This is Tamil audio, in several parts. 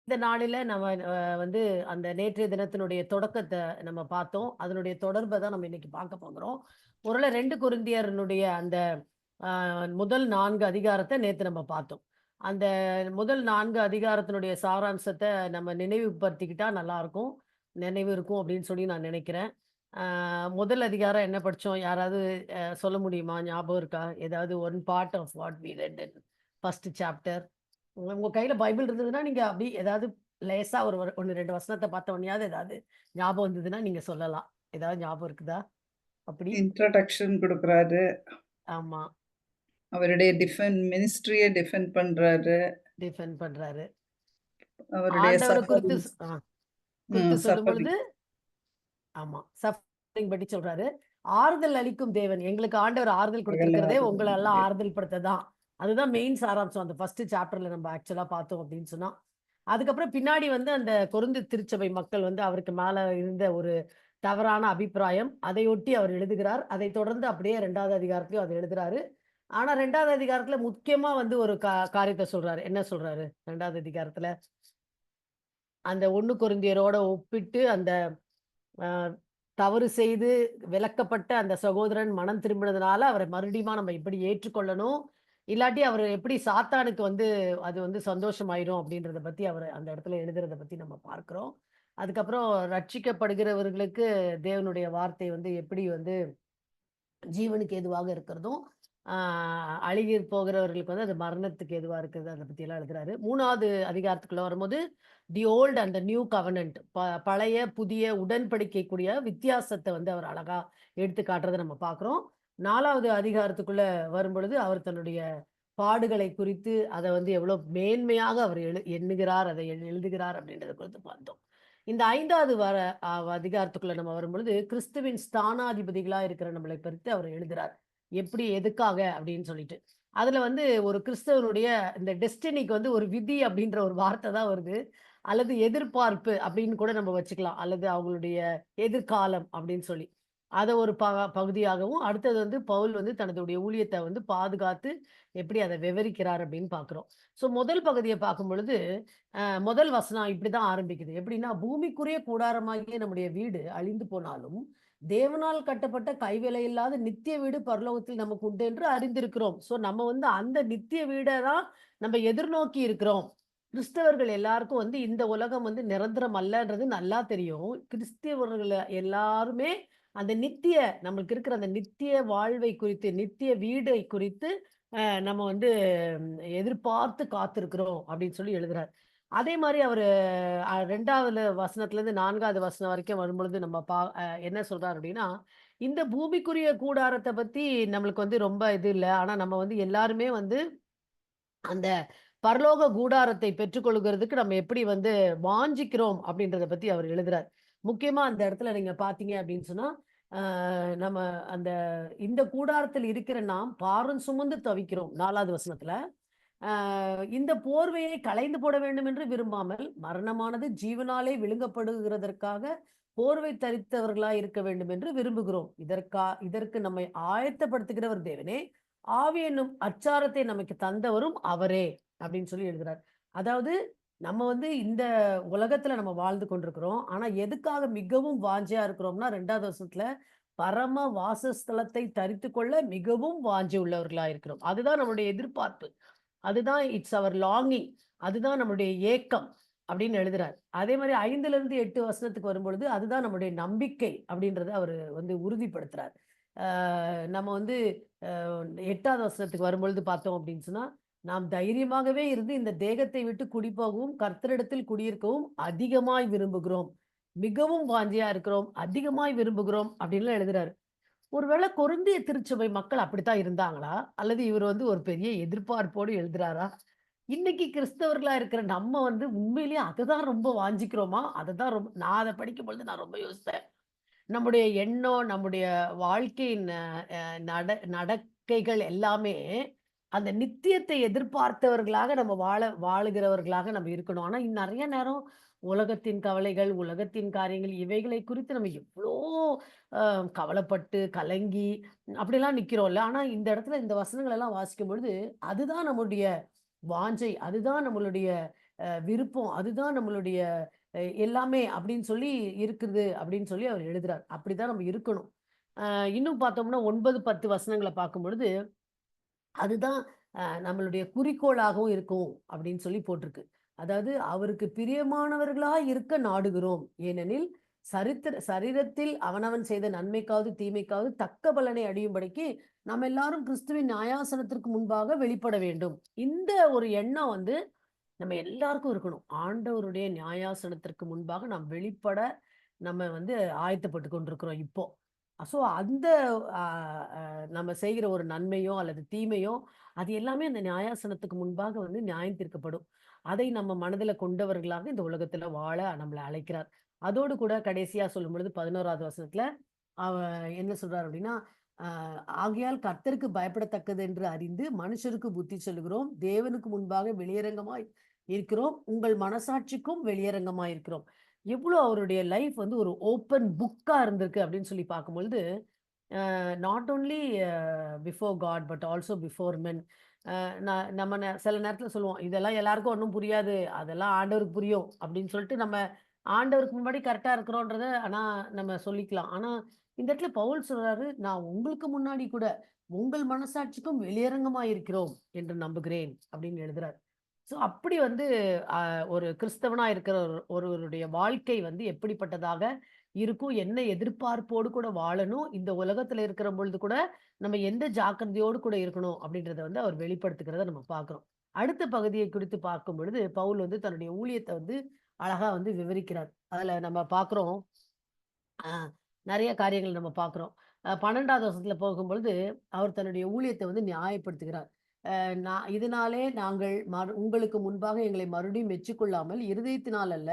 இந்த நாளில நம்ம வந்து அந்த நேற்றைய தினத்தினுடைய தொடக்கத்த நம்ம பார்த்தோம். அதனுடைய தொடர்ப தான் நம்ம இன்னைக்கு பார்க்க போகிறோம். ஒருவேளை 2 கொரிந்தியரினுடைய அந்த அ முதல் 4 அதிகாரத்த நேத்து நம்ம பார்த்தோம். அந்த முதல் 4 அதிகாரத்தினுடைய சாராம்சத்த நம்ம நினைவுபடுத்திக்கிட்டா நல்லாருக்கும். நினைவு இருக்கும் அப்படின்னு சொல்லி நான் நினைக்கிறேன். முதல் அதிகாரம் என்ன படிச்சோம்? யாராவது சொல்ல முடியுமா? ஞாபகம் இருக்கா? ஏதாவது one part of what we read in first chapter. உங்க கையில பைபிள் இருந்ததுன்னா, நீங்க அப்படி ஏதாவது லேசா ஒரு 1, 2 வசனத்த பார்த்த உடனேயாவது ஏதாவது ஞாபகம் வந்ததுன்னா நீங்க சொல்லலாம். ஏதாவது ஞாபகம் இருக்குதா? அப்படி? இன்ட்ரோடக்ஷன் குடுக்குறாரு. ஆமா. அவருடைய மினிஸ்ட்ரிய டிஃபெண்ட் பண்றாரு. டிஃபெண்ட் பண்றாரு. அவருடைய ஆண்டவர குறித்து சஃபரிங்ஸ் குறித்து சொல்லும்பொழுது சஃபரிங். ஆமா. சஃபரிங் பத்தி சொல்றாரு. ஆறுதல் அளிக்கும் தேவன். எங்களுக்கு ஆண்டவர் ஆறுதல் சகல குடுத்திருக்கிறதே உங்கள எல்லாம் ஆறுதலும். ஆறுதல் படுத்த தான். அதுதான் மெயின் சாராம்சம். அந்த ஃபர்ஸ்ட் சாப்டர்ல நம்ம ஆக்சுவலா பார்த்தோம் அப்படின்னு சொன்னா. அதுக்கப்புறம் பின்னாடி வந்து அந்த கொரிந்து திருச்சபை மக்கள் வந்து அவருக்கு மேல இருந்த ஒரு தவறான அபிப்பிராயம். அதையொட்டி அவர் எழுதுகிறார். அதைத் தொடர்ந்து அப்படியே 2வது அதிகாரத்திலயும் அத எழுதுறாரு. ஆனா 2வது அதிகாரத்துல முக்கியமா வந்து ஒரு காரியத்த சொல்றாரு. என்ன சொல்றாரு? 2வது அதிகாரத்துல அந்த 1 கொரிந்தியரோட ஒப்பிட்டு அந்த அ தவறு செய்து விலக்கப்பட்ட அந்த சகோதரன் மனம் திரும்பினதுனால, அவர மறுபடியுமா நம்ம எப்படி ஏற்றுக்கொள்ளணும்? இல்லாட்டி அவரு எப்படி சாத்தானுக்கு வந்து அது வந்து சந்தோஷமாயிரும் அப்படின்றத பத்தி அவரு அந்த இடத்துல எழுதுறத பத்தி நம்ம பார்க்கிறோம். அதுக்கப்புறம் ரட்சிக்கப்படுகிறவர்களுக்கு தேவனுடைய வார்த்தை வந்து எப்படி வந்து ஜீவனுக்கு ஏதுவாக இருக்கிறதும், ஆ அழுகி போகிறவர்களுக்கு வந்து அது மரணத்துக்கு ஏதுவா இருக்கிறது. அத பத்தியெல்லாம் எழுதுறாரு. 3வது அதிகாரத்துக்குள்ள வரும்போது, the old and the new covenant பழைய, புதிய உடன்படிக்கைக்குரிய வித்தியாசத்த வந்து அவர் அழகா எடுத்து காட்டுறத நம்ம பார்க்கிறோம். 4வது அதிகாரத்துக்குள்ள வரும்பொழுது, அவர் தன்னுடைய பாடுகளை குறித்து, அத வந்து எவ்வளோ மேன்மையாக அவர் எண்ணுகிறார், அதை எழுதுகிறார் அப்படின்றத குறித்து பார்த்தோம். இந்த 5வது அதிகாரத்துக்குள்ள நம்ம வரும்பொழுது, கிறிஸ்துவின் ஸ்தானாதிபதிகளா இருக்கிற நம்மளை குறித்து அவர் எழுதுறார். எப்படி, எதுக்காக அப்படின்னு சொல்லிட்டு. அதுல வந்து ஒரு கிறிஸ்தவனுடைய இந்த டெஸ்டினிக்கு வந்து ஒரு விதி அப்படின்ற ஒரு வார்த்தை தான் வருது. அல்லது எதிர்பார்ப்பு அப்படின்னு கூட நம்ம வச்சுக்கலாம். அல்லது அவங்களுடைய எதிர்காலம் அப்படின்னு சொல்லி. அத ஒரு பகுதியாகவும், அடுத்தது வந்து பவுல் வந்து தன்னுடைய ஊழியத்த வந்து பாதுகாத்து, எப்படி அத விவரிக்கிறார் அப்படின்னு பார்க்கிறோம். முதல் பகுதிய பார்க்கும்பொழுது, முதல் வசனம் இப்படிதான் ஆரம்பிக்குது. எப்படின்னா, பூமிக்குரிய கூடாரமாகிய நம்முடைய வீடு அழிந்து போனாலும், தேவனால் கட்டப்பட்ட கைவேலையில்லாத நித்திய வீடு பரலோகத்தில் நமக்கு உண்டு என்று அறிந்திருக்கிறோம். நம்ம வந்து அந்த நித்திய வீட தான் நம்ம எதிர்நோக்கி இருக்கிறோம். கிறிஸ்தவர்கள் எல்லாருக்கும் வந்து இந்த உலகம் வந்து நிரந்தரம் அல்லன்றது நல்லா தெரியும். கிறிஸ்தவர்கள் எல்லாருமே அந்த நித்திய நம்மளுக்கு இருக்கிற அந்த நித்திய வாழ்வை குறித்து, நித்திய வீடை குறித்து நம்ம வந்து எதிர்பார்த்து காத்திருக்கிறோம் அப்படின்னு சொல்லி எழுதுறார். அதே மாரி அவரு 2வது வசனத்திலிருந்து 4வது வசனம் வரைக்கும் வரும்பொழுது நம்ம என்ன சொல்றாரு அப்படின்னா, இந்த பூமிக்குரிய கூடாரத்த பத்தி நம்மளுக்கு வந்து ரொம்ப இது இல்ல. ஆனா நம்ம வந்து எல்லாருமே வந்து அந்த பரலோக கூடாரத்தை பெற்றுக்கொள்கிறதுக்கு நம்ம எப்படி வந்து வாஞ்சிக்கிறோம் அப்படின்றத பத்தி அவர் எழுதுறார். முக்கியமா அந்த இடத்துல நீங்க பார்த்தீங்க அப்படின்னு சொன்னா, அ நம்ம அந்த இந்த கூடாரத்தில் இருக்கிற நாம் பாரம் சுமந்து தவிக்கிறோம். 4வது வசனத்துல. அ இந்த போர்வையை களைந்து போட வேண்டும் என்று விரும்பாமல், மரணமானது ஜீவனாலே விழுங்கப்படுகிறதற்காக போர்வை தரித்தவர்களாய் இருக்க வேண்டும் என்று விரும்புகிறோம். இதற்கு நம்மை ஆயத்தப்படுத்துகிறவர் தேவனே, ஆவி என்னும் அச்சாரத்தை நமக்கு தந்தவரும் அவரே. அப்படின்னு சொல்லி எழுதுறார். அதாவது நம்ம வந்து இந்த உலகத்துல நம்ம வாழ்ந்து கொண்டிருக்கிறோம். ஆனா எதுக்காக மிகவும் வாஞ்சையா இருக்கிறோம்னா 2வது வசனத்துல, பரம வாசஸ்தலத்தை தரித்துக்கொள்ள மிகவும் வாஞ்சை உள்ளவர்களா இருக்கிறோம். அதுதான் நம்முடைய எதிர்பார்ப்பு. அதுதான் இட்ஸ் அவர் லாங்கிங். அதுதான் நம்முடைய ஏக்கம் அப்படின்னு எழுதுறார். அதே மாரி 5லிருந்து 8 வசனத்துக்கு வரும்பொழுது, அதுதான் நம்முடைய நம்பிக்கை அப்படின்றத அவரு வந்து உறுதிப்படுத்துறார். ஆ நம்ம வந்து அ 8வது வசனத்துக்கு வரும்பொழுது பார்த்தோம் அப்படின்னு சொன்னா, நாம் தைரியமாகவே இருந்து இந்த தேகத்தை விட்டு குடிபோகவும், கர்த்தரிடத்தில் குடியிருக்கவும் அதிகமாய் விரும்புகிறோம். மிகவும் வாஞ்சையா இருக்கிறோம். அதிகமாய் விரும்புகிறோம் அப்படின்லாம் எழுதுறாரு. ஒருவேளை கொரிந்திய திருச்சபை மக்கள் அப்படித்தான் இருந்தாங்களா? அல்லது இவர் வந்து ஒரு பெரிய எதிர்பார்ப்போடு எழுதுறாரா? இன்னைக்கு கிறிஸ்தவர்களா இருக்கிற நம்ம வந்து உண்மையிலேயே அததான் ரொம்ப வாஞ்சிக்கிறோமா? அததான் நான் அத படிக்கும்பொழுது நான் ரொம்ப யோசித்தேன். நம்முடைய எண்ணம், நம்முடைய வாழ்க்கையின் நடக்கைகள் எல்லாமே அந்த நித்தியத்தை எதிர்பார்த்தவர்களாக நம்ம வாழுகிறவர்களாக நம்ம இருக்கணும். ஆனா, நெறைய நேரம் உலகத்தின் கவலைகள், உலகத்தின் காரியங்கள் இவைகளை குறித்து நம்ம எவ்ளோ அ கவலைப்பட்டு, கலங்கி அப்படிலாம் நிக்கிறோம்ல. ஆனா, இந்த இடத்துல இந்த வசனங்கள் எல்லாம் வாசிக்கும் பொழுது, அதுதான் நம்முடைய வாஞ்சை, அதுதான் நம்மளுடைய விருப்பம், அதுதான் நம்மளுடைய எல்லாமே அப்படின்னு சொல்லி இருக்குது அப்படின்னு சொல்லி அவர் எழுதுறார். அப்படிதான் நம்ம இருக்கணும். இன்னும் பார்த்தோம்னா 9, 10 வசனங்கள பார்க்கும்பொழுது, அதுதான் நம்மளுடைய குறிக்கோளாகவும் இருக்கும் அப்படின்னு சொல்லி போட்டிருக்கு. அதாவது அவருக்கு பிரியமானவர்களா இருக்க நாடுகிறோம். ஏனெனில் சரீரத்தில் அவனவன் செய்த நன்மைக்காவது, தீமைக்காவது தக்க பலனை அடையும்படிக்கு நம்ம எல்லாரும் கிறிஸ்துவின் நியாயாசனத்திற்கு முன்பாக வெளிப்பட வேண்டும். இந்த ஒரு எண்ணம் வந்து நம்ம எல்லாருக்கும் இருக்கணும். ஆண்டவருடைய நியாயாசனத்திற்கு முன்பாக நாம் வெளிப்பட நம்ம வந்து ஆயத்தப்பட்டு கொண்டிருக்கிறோம் இப்போ. ஸோ அந்த அ அ நம்ம செய்கிற ஒரு நன்மையோ அல்லது தீமையோ, அது எல்லாமே அந்த நியாயாசனத்துக்கு முன்பாக வந்து நியாயம் தீர்க்கப்படும். அதை நம்ம மனதில கொண்டவர்களாக இந்த உலகத்தில வாழ நம்மள அழைக்கிறார். அதோடு கூட கடைசியா சொல்லும்பொழுது 11வது வசனத்தில அவ என்ன சொல்றார் அப்படின்னா, அ "ஆகையால் கர்த்தருக்கு பயப்படத்தக்கது என்று அறிந்து மனுஷருக்கு புத்தி சொல்லுகிறோம். தேவனுக்கு முன்பாக வெளியரங்கமாய் இருக்கிறோம். உங்கள் மனசாட்சிக்கும் வெளியரங்கமாய் இருக்கிறோம்." எவ்வளோ அவருடைய லைஃப் வந்து ஒரு ஓப்பன் புக்கா இருந்திருக்கு அப்படின்னு சொல்லி பார்க்கும்பொழுது, not only before God but also before men. நம்ம சில நேரத்துல சொல்லுவோம், "இதெல்லாம் எல்லாருக்கும் ஒண்ணும் புரியாது. அதெல்லாம் ஆண்டவருக்கு புரியும்." அப்படின்னு சொல்லிட்டு நம்ம ஆண்டவருக்கு முன்னாடி கரெக்ட்டா இருக்கிறோன்றத ஆனா நம்ம சொல்லிக்கலாம். ஆனா இந்த இடத்துல பவுல் சொல்றாரு, "நான் உங்களுக்கு முன்னாடி கூட உங்கள் மனசாட்சிக்கும் வெளியரங்கமா இருக்கிறோம் என்று நம்புகிறேன்." அப்படின்னு எழுதுறாரு. ஸோ அப்படி வந்து அ ஒரு கிறிஸ்தவனா இருக்கிற ஒருவருடைய வாழ்க்கை வந்து எப்படிப்பட்டதாக இருக்கும், என்ன எதிர்பார்ப்போடு கூட வாழணும், இந்த உலகத்துல இருக்கிற பொழுது கூட நம்ம எந்த ஜாக்கிரதையோடு கூட இருக்கணும் அப்படின்றத வந்து அவர் வெளிப்படுத்துகிறத நம்ம பார்க்கிறோம். அடுத்த பகுதியை குறித்து பார்க்கும் பொழுது, பவுல் வந்து தன்னுடைய ஊழியத்த வந்து அழகா வந்து விவரிக்கிறார். அதுல நம்ம பார்க்கிறோம், அ நெறைய காரியங்கள் நம்ம பார்க்கிறோம். 12வது வசனத்துல போகும்பொழுது, அவர் தன்னுடைய ஊழியத்த வந்து நியாயப்படுத்துகிறார். இதனாலே நாங்கள் உங்களுக்கு முன்பாக எங்களை மறுபடியும் மெச்சிக்கொள்ளாமல், இருதயத்தினால் அல்ல,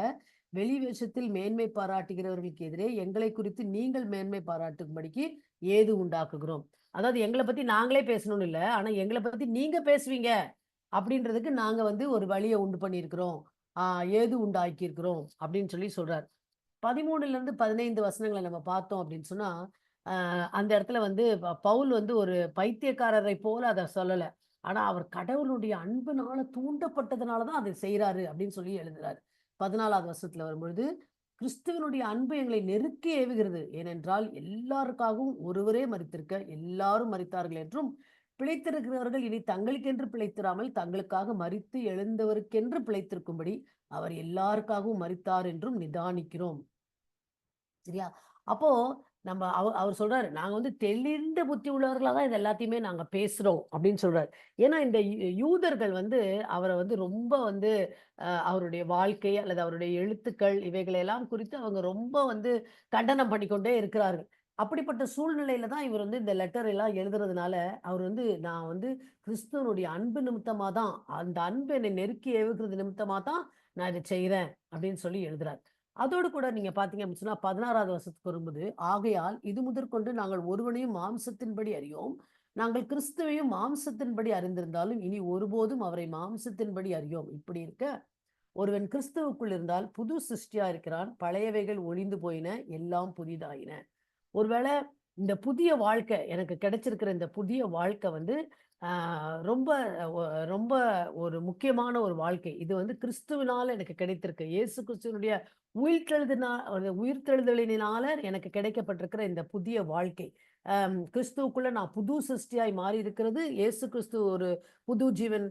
வெளி வேஷத்தில் மேன்மை பாராட்டுகிறவர்களுக்கு எதிரே எங்களை குறித்து நீங்கள் மேன்மை பாராட்டும்படிக்கு ஏது உண்டாக்குகிறோம். அதாவது எங்கள பத்தி நாங்களே பேசணும்னு இல்ல. ஆனா எங்கள பத்தி நீங்க பேசுவீங்க அப்படின்றதுக்கு நாங்க வந்து ஒரு வழிய உண்டு பண்ணியிருக்கிறோம். ஆ ஏது உண்டாக்கியிருக்கிறோம் அப்படின்னு சொல்லி சொல்றார். 13லிருந்து 15 வசனங்கள நம்ம பார்த்தோம் அப்படின்னு சொன்னா, அந்த இடத்துல வந்து பவுல் வந்து ஒரு பைத்தியக்காரரை போல அத சொல்லல. ஆனா அவர் கடவுளுடைய அன்புனால தூண்டப்பட்டதுனால தான் அதை செய்றாரு அப்படின்னு சொல்லி எழுதுறாரு. 14வது வசனத்துல வரும்பொழுது, கிறிஸ்துவனுடைய அன்பு எங்களை நெருக்கி ஏவுகிறது. ஏனென்றால் எல்லாருக்காகவும் ஒருவரே மரித்திருக்க எல்லாரும் மரித்தார்கள் என்றும், பிழைத்திருக்கிறவர்கள் இனி தங்களுக்கென்று பிழைத்திராமல் தங்களுக்காக மரித்து எழுந்தவருக்கென்று பிழைத்திருக்கும்படி அவர் எல்லாருக்காகவும் மரித்தார் என்றும் நிதானிக்கிறோம். சரியா? அப்போ நம்ம அவர் சொல்றாரு, "நாங்க வந்து தெளிந்த புத்தி உள்ளவர்களா தான் இது எல்லாத்தையுமே நாங்க பேசுறோம்." அப்படின்னு சொல்றாரு. ஏன்னா இந்த யூதர்கள் வந்து அவர வந்து ரொம்ப வந்து அவருடைய வாழ்க்கை அல்லது அவருடைய எழுத்துக்கள் இவைகளை எல்லாம் குறித்து அவங்க ரொம்ப வந்து கண்டனம் பண்ணிக்கொண்டே இருக்கிறார்கள். அப்படிப்பட்ட சூழ்நிலையில தான் இவர் வந்து இந்த லெட்டர் எல்லாம் எழுதுறதுனால, அவர் வந்து நான் வந்து கிறிஸ்துவனுடைய அன்பு நிமித்தமா தான், அந்த அன்பு என்னை நெருக்கி ஏவுகிறது நிமித்தமா தான் நான் இத செய்றேன் அப்படின்னு சொல்லி எழுதுறார். அதோடு கூட நீங்க பார்த்தீங்க அப்படின்னு சொன்னா 16வது வசனத்துக்கு வரும்போது, "ஆகையால் இது முதற்கொண்டு நாங்கள் ஒருவனையும் மாம்சத்தின்படி அறியோம். நாங்கள் கிறிஸ்துவையும் மாம்சத்தின்படி அறிந்திருந்தாலும், இனி ஒருபோதும் அவரை மாம்சத்தின்படி அறியோம். இப்படி இருக்க, ஒருவன் கிறிஸ்துவுக்குள் இருந்தால் புது சிருஷ்டியா இருக்கிறான். பழையவைகள் ஒழிந்து போயின, எல்லாம் புதிதாயின." ஒருவேளை இந்த புதிய வாழ்க்கை எனக்கு கிடைச்சிருக்கிற இந்த புதிய வாழ்க்கை வந்து ஆ ரொம்ப ஒ ரொம்ப ஒரு முக்கியமான ஒரு வாழ்க்கை. இது வந்து கிறிஸ்துவினால எனக்கு கிடைத்திருக்கு. இயேசு கிறிஸ்துவினுடைய உயிர்த்தெழுதலினால எனக்கு கிடைக்கப்பட்டிருக்கிற இந்த புதிய வாழ்க்கை. கிறிஸ்துவுக்குள்ள நான் புது சிருஷ்டியாய் மாறி இருக்கிறது, இயேசு கிறிஸ்து ஒரு புது ஜீவன்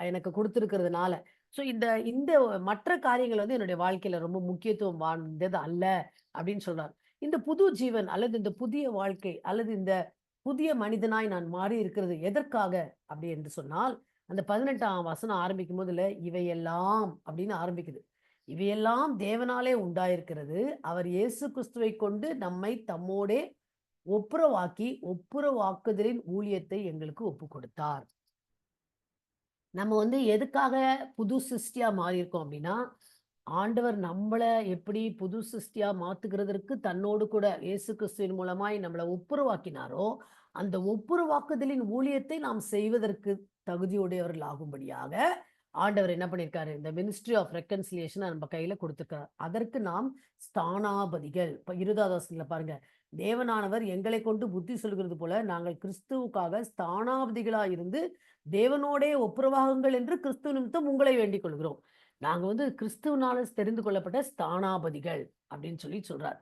எனக்கு குடுத்திருக்கிறதுனால. ஸோ இந்த இந்த மற்ற காரியங்கள் வந்து என்னுடைய வாழ்க்கையில ரொம்ப முக்கியத்துவம் வாய்ந்தது அல்ல, அப்படின்னு சொல்றார். இந்த புது ஜீவன் அல்லது இந்த புதிய வாழ்க்கை அல்லது இந்த புதிய மனிதனாய் நான் மாறி இருக்கிறது எதற்காக அப்படி என்று சொன்னால், அந்த 18ஆம் வசனம் ஆரம்பிக்கும் போதுல இவையெல்லாம் அப்படின்னு ஆரம்பிக்குது. இவையெல்லாம் தேவனாலே உண்டாயிருக்கிறது. அவர் இயேசு கிறிஸ்துவைக் கொண்டு நம்மை தம்மோடே ஒப்புரவாக்குதலின் ஊழியத்தை எங்களுக்கு ஒப்புக் கொடுத்தார். நம்ம வந்து எதுக்காக புது சிருஷ்டியா மாறியிருக்கோம் அப்படின்னா, ஆண்டவர் நம்மள எப்படி புது சிருஷ்டியா மாத்துகிறதற்கு தன்னோடு கூட இயேசு கிறிஸ்துவின் மூலமாய் நம்மள ஒப்புரவாக்கினாரோ, அந்த ஒப்புரவாக்குதலின் ஊழியத்தை நாம் செய்வதற்கு தகுதியுடையவர்கள் ஆகும்படியாக, ஆண்டவர் என்ன பண்ணியிருக்காரு, இந்த மினிஸ்ட்ரி ஆஃப் ரெக்கன்சிலியேஷன நம்ம கையில குடுத்துருக்கார். அதற்கு நாம் ஸ்தானாபதிகள். இப்ப 20வது வசனத்துல பாருங்க. தேவனானவர் எங்களைக் கொண்டு புத்தி சொல்கிறது போல, நாங்கள் கிறிஸ்துவுக்காக ஸ்தானாபதிகளாய் இருந்து, தேவனோடே ஒப்புரவாகுங்கள் என்று கிறிஸ்து நிமித்தம் உங்களை வேண்டிக் கொள்கிறோம். நாங்க வந்து கிறிஸ்துவனால தெரிந்து கொள்ளப்பட்ட ஸ்தானாபதிகள் அப்படின்னு சொல்லி சொல்றார்.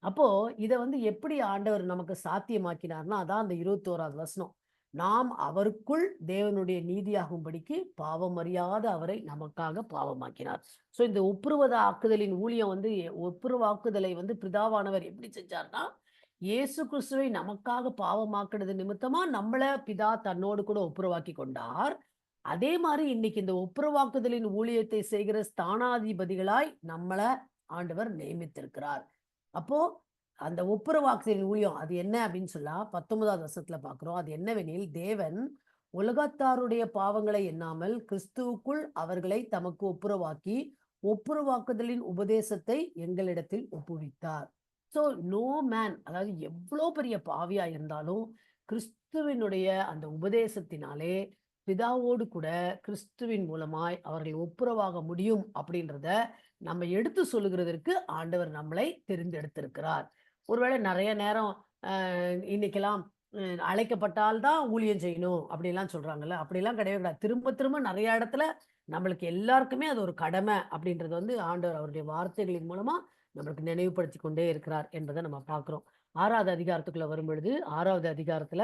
அப்போ இத வந்து எப்படி ஆண்டவர் நமக்கு சாத்தியமாக்கினார்னா, அதான் அந்த 21வது வசனம். நாம் அவருக்குள் தேவனுடைய நீதியாகும்படிக்கு பாவம் அறியாத அவரை நமக்காக பாவமாக்கினார். ஸோ இந்த ஒப்புரவாக்குதலின் ஊழியம் வந்து ஒப்புரவாக்குதலை வந்து பிதாவானவர் எப்படி செஞ்சார்னா, இயேசு கிறிஸ்துவை நமக்காக பாவமாக்குனது நிமித்தமா நம்மள பிதா தன்னோடு கூட ஒப்புரவாக்கிக் கொண்டார். அதே மாரி இன்னைக்கு இந்த ஒப்புரவாக்குதலின் ஊழியத்தை செய்கிற ஸ்தானாதிபதிகளாய் நம்மள ஆண்டவர் நியமித்திருக்கிறார். அப்போ அந்த ஒப்புரவாக்குதலின் ஊழியம் அது என்ன அப்படின்னு சொல்லா 19வது வசனத்துல பார்க்கிறோம். அது என்னவெனில், தேவன் உலகத்தாருடைய பாவங்களை எண்ணாமல் கிறிஸ்துவுக்குள் அவர்களை தமக்கு ஒப்புரவாக்கி, ஒப்புரவாக்குதலின் உபதேசத்தை எங்களிடத்தில் ஒப்புவித்தார். ஸோ நோ மேன், அதாவது எவ்வளோ பெரிய பாவியா இருந்தாலும் கிறிஸ்துவினுடைய அந்த உபதேசத்தினாலே பிதாவோடு கூட கிறிஸ்துவின் மூலமாய் அவர்கள் ஒப்புரவாக முடியும் அப்படின்றத நம்ம எடுத்து சொல்லுகிறதற்கு ஆண்டவர் நம்மளை தெரிந்தெடுத்திருக்கிறார். ஒருவேளை நெறைய நேரம் இன்னைக்கெல்லாம் அழைக்கப்பட்டால் தான் ஊழியம் செய்யணும் அப்படிலாம் சொல்றாங்கல்ல. அப்படிலாம் கிடையவே கிடையாது. திரும்ப திரும்ப நெறைய இடத்துல நம்மளுக்கு எல்லாருக்குமே அது ஒரு கடமை அப்படின்றது வந்து ஆண்டவர் அவருடைய வார்த்தைகளின் மூலமா நம்மளுக்கு நினைவுபடுத்திக் கொண்டே இருக்கிறார் என்பதை நம்ம பார்க்கிறோம். 6வது அதிகாரத்துக்குள்ள வரும்பொழுது, 6வது அதிகாரத்துல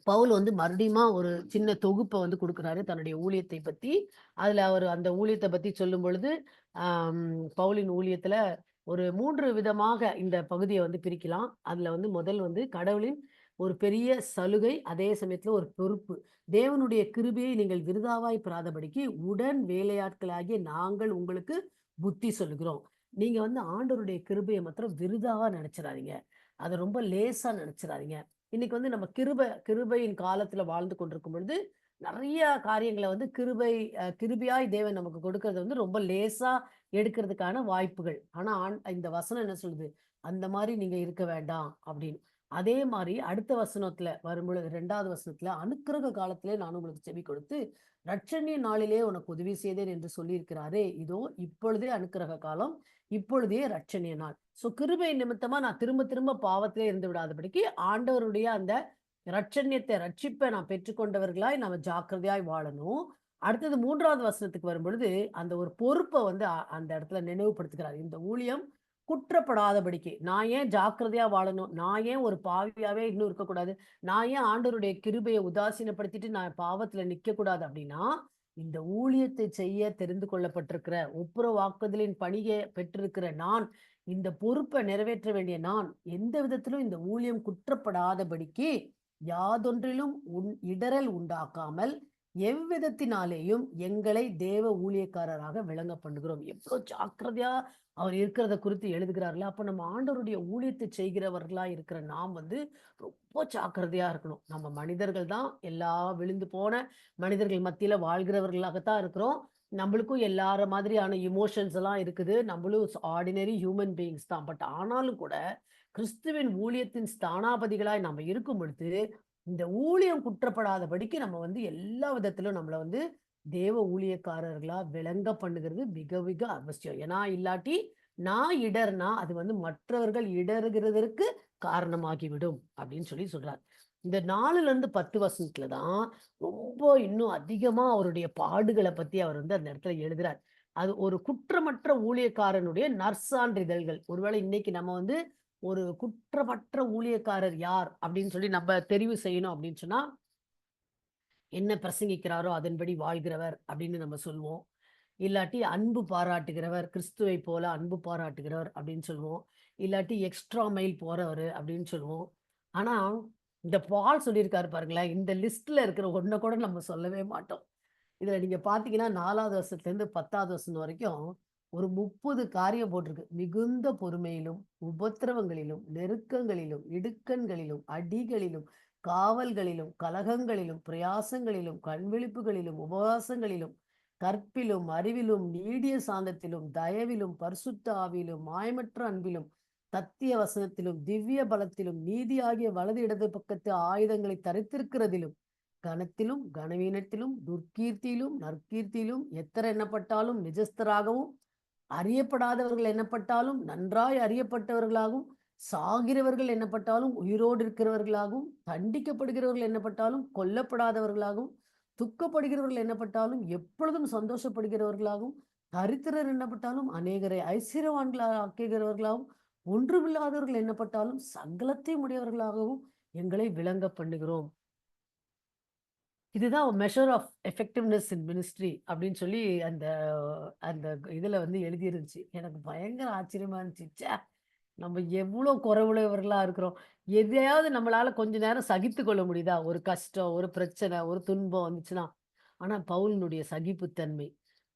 பவுல் வந்து மறுபடியுமா ஒரு சின்ன தொகுப்பை வந்து கொடுக்குறாரு தன்னுடைய ஊழியத்தை பத்தி. அதுல அவர் அந்த ஊழியத்தை பத்தி சொல்லும் பொழுது, ஆம், பவுலின் ஊழியத்துல ஒரு 3 விதமாக இந்த பகுதியை வந்து பிரிக்கலாம். அதுல வந்து முதல் வந்து கடவுளின் ஒரு பெரிய சலுகை, அதே சமயத்துல ஒரு பொறுப்பு. தேவனுடைய கிருபையை நீங்கள் விருதாவாய் பெறாதபடிக்கு உடன் வேலையாட்களாகிய நாங்கள் உங்களுக்கு புத்தி சொல்லுகிறோம். நீங்க வந்து ஆண்டவருடைய கிருபையை மாத்திரம் விருதாவா நினைச்சிடாதீங்க. அதை ரொம்ப லேசா நினைச்சிடாதீங்க. இன்னைக்கு வந்து நம்ம கிருபையின் காலத்துல வாழ்ந்து கொண்டிருக்கும் பொழுது, நெறைய காரியங்கள வந்து கிருபையாய் தேவன் நமக்கு கொடுக்கிறது வந்து ரொம்ப லேசா எடுக்கிறதுக்கான வாய்ப்புகள். ஆனா இந்த வசனம் என்ன சொல்லுது? அந்த மாரி நீங்க இருக்க வேண்டாம் அப்படின்னு. அதே மாரி அடுத்த வசனத்துல வரும்பொழுது 2வது வசனத்துல, அனுக்கிரக காலத்திலே நான் உங்களுக்கு செவி கொடுத்து, இரட்சணிய நாளிலே உனக்கு உதவி செய்தேன் என்று சொல்லியிருக்கிறாரே, இதோ இப்பொழுதே அனுக்கிரக காலம், இப்பொழுதே இரட்சணிய நாள். ஸோ கிருபை நிமித்தமா நான் திரும்ப திரும்ப பாவத்திலே இருந்து விடாதபடிக்கு, ஆண்டவருடைய அந்த ரட்சிப்பை நான் பெற்றுக்கொண்டவர்களாய் நாம ஜாக்கிரதையாய் வாழணும். அடுத்தது 3வது வசனத்துக்கு வரும்பொழுது, அந்த ஒரு பொறுப்ப வந்து அந்த இடத்துல நினைவுபடுத்துகிறார். இந்த ஊழியம் குற்றப்படாதபடிக்கு, நான் ஏன் ஜாக்கிரதையா வாழணும்? நான் ஏன் ஒரு பாவியாவே இன்னும் இருக்கக்கூடாது? நான் ஏன் ஆண்டவருடைய கிருபைய உதாசீனப்படுத்திட்டு நான் பாவத்துல நிக்கக்கூடாது அப்படின்னா, இந்த ஊழியத்தை செய்ய தெரிந்து கொள்ளப்பட்டிருக்கிற, ஒப்புரவாக்குதலின் பணியை பெற்றிருக்கிற நான், இந்த பொறுப்பை நிறைவேற்ற வேண்டிய நான், எந்த விதத்திலும் இந்த ஊழியம் குற்றப்படாதபடிக்கு யாதொன்றிலும் இடறல் உண்டாக்காமல் எவ்விதத்தினாலேயும் எங்களை தேவ ஊழியக்காரராக விளங்க பண்ணுகிறோம். எவ்வளோ ஜாக்கிரதையா அவர் இருக்கிறத குறித்து எழுதுகிறார்ல. அப்ப நம்ம ஆண்டவருடைய ஊழியத்தை செய்கிறவர்களா இருக்கிற நாம் வந்து ரொம்ப ஜாக்கிரதையா இருக்கணும். நம்ம மனிதர்கள் தான், எல்லா விழுந்து போன மனிதர்கள் மத்தியில வாழ்கிறவர்களாகத்தான் இருக்கிறோம். நம்மளுக்கும் எல்லார மாதிரியான எமோஷன்ஸ் எல்லாம் இருக்குது. நம்மளும் ஆர்டினரி ஹியூமன் பீயிங்ஸ் தான். பட் ஆனாலும் கூட கிறிஸ்துவின் ஊழியத்தின் ஸ்தானாபதிகளாய் நம்ம இருக்கும் பொழுது, இந்த ஊழியம் குற்றப்படாதபடிக்கு நம்ம வந்து எல்லா விதத்திலும் நம்மள வந்து தேவ ஊழியக்காரர்களா விளங்க பண்ணுகிறது மிக மிக அவசியம். ஏன்னா இல்லாட்டி நான் இடர்னா அது வந்து மற்றவர்கள் இடறுகிறதற்கு காரணமாகிவிடும் அப்படின்னு சொல்லி சொல்றார். இந்த 4ல இருந்து 10 வசனத்துல தான் ரொம்ப இன்னும் அதிகமா அவருடைய பாடுகளை பத்தி அவர் வந்து அந்த இடத்துல எழுதுறார். அது ஒரு குற்றமற்ற ஊழியக்காரனுடைய நற்சான்றிதழ்கள். ஒருவேளை இன்னைக்கு நம்ம வந்து ஒரு குற்றமற்ற ஊழியக்காரர் யார் அப்படின்னு சொல்லி நம்ம தெரிவு செய்யணும் அப்படின்னு சொன்னா, என்ன பிரசங்கிக்கிறாரோ அதன்படி வாழ்கிறவர் அப்படின்னு நம்ம சொல்லுவோம். இல்லாட்டி அன்பு பாராட்டுகிறவர், கிறிஸ்துவை போல அன்பு பாராட்டுகிறவர் அப்படின்னு சொல்லுவோம். இல்லாட்டி எக்ஸ்ட்ரா மைல் போறவரு அப்படின்னு சொல்லுவோம். ஆனா, இந்த பால் சொல்லியிருக்காரு பாருங்களேன், இந்த லிஸ்ட்ல இருக்கிற ஒண்ண கூட நம்ம சொல்லவே மாட்டோம். இதுல நீங்க பார்த்தீங்கன்னா 4வது வசனத்துலேருந்து 10வது வசனம் வரைக்கும் ஒரு 30 காரியம் போட்டிருக்கு. மிகுந்த பொறுமையிலும், உபத்திரவங்களிலும், நெருக்கங்களிலும், இடுக்கண்களிலும், அடிகளிலும், காவல்களிலும், கலகங்களிலும், பிரயாசங்களிலும், கண்விழிப்புகளிலும், உபவாசங்களிலும், கற்பிலும், அறிவிலும், நீடிய சாந்தத்திலும், தயவிலும், பரிசுத்த ஆவியிலும், மாயமற்ற அன்பிலும், சத்திய வசனத்திலும், திவ்ய பலத்திலும், நீதியாகிய வலது இடது பக்கத்து ஆயுதங்களை தரித்திருக்கிறதிலும், கனத்திலும், கனவீனத்திலும், துர்க்கீர்த்தியிலும், நற்கீர்த்தியிலும், எத்தர் எண்ணப்பட்டாலும் நிஜஸ்தராகவும், அறியப்படாதவர்கள் எண்ணப்பட்டாலும் நன்றாய் அறியப்பட்டவர்களாகவும், சாகிறவர்கள் எண்ணப்பட்டாலும் உயிரோடு இருக்கிறவர்களாகவும், தண்டிக்கப்படுகிறவர்கள் எண்ணப்பட்டாலும் கொல்லப்படாதவர்களாகவும், துக்கப்படுகிறவர்கள் எண்ணப்பட்டாலும் எப்பொழுதும் சந்தோஷப்படுகிறவர்களாகவும், தரித்திரர் எண்ணப்பட்டாலும் அநேகரை ஐஸ்வர்யவான்களாக ஆக்குகிறவர்களாகவும், ஒன்றுமில்லாதவர்கள் எண்ணப்பட்டாலும் சகலத்தையும் உடையவர்களாகவும் எங்களை விளங்க பண்ணுகிறோம். இதுதான் measure of effectiveness in ministry அப்படின்னு சொல்லி அந்த அந்த இதுல வந்து எழுதியிருந்துச்சு. எனக்கு பயங்கர ஆச்சரியமா இருந்துச்சு. ச்சே! நம்ம எவ்வளோ குறைவுள்ளவர்களா இருக்கிறோம். எதையாவது நம்மளால கொஞ்ச நேரம் சகித்துக் கொள்ள முடியுதா? ஒரு கஷ்டம், ஒரு பிரச்சனை, ஒரு துன்பம் வந்துச்சுன்னா. ஆனா பவுலினுடைய சகிப்புத்தன்மை,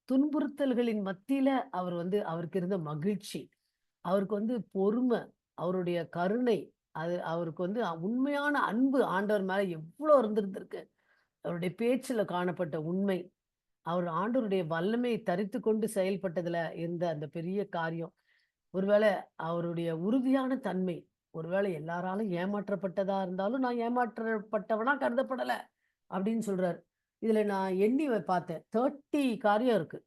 துன்புறுத்தல்களின் மத்தியில அவர் வந்து அவருக்கு இருந்த மகிழ்ச்சி, அவருக்கு வந்து பொறுமை, அவருடைய கருணை, அது அவருக்கு வந்து உண்மையான அன்பு ஆண்டவர் மேல எவ்வளோ இருந்திருக்கு. அவருடைய பேச்சுல காணப்பட்ட உண்மை, அவர் ஆண்டவருடைய வல்லமையை தரித்துக்கொண்டு செயல்பட்டதுல இருந்த அந்த பெரிய காரியம். ஒருவேளை அவருடைய உறுதியான தன்மை, ஒருவேளை எல்லாராலும் ஏமாற்றப்பட்டதா இருந்தாலும், நான் ஏமாற்றப்பட்டவனா கருதப்படல அப்படின்னு சொல்றாரு. இதுல நான் எண்ணி பார்த்தேன். 30 காரியம் இருக்கு.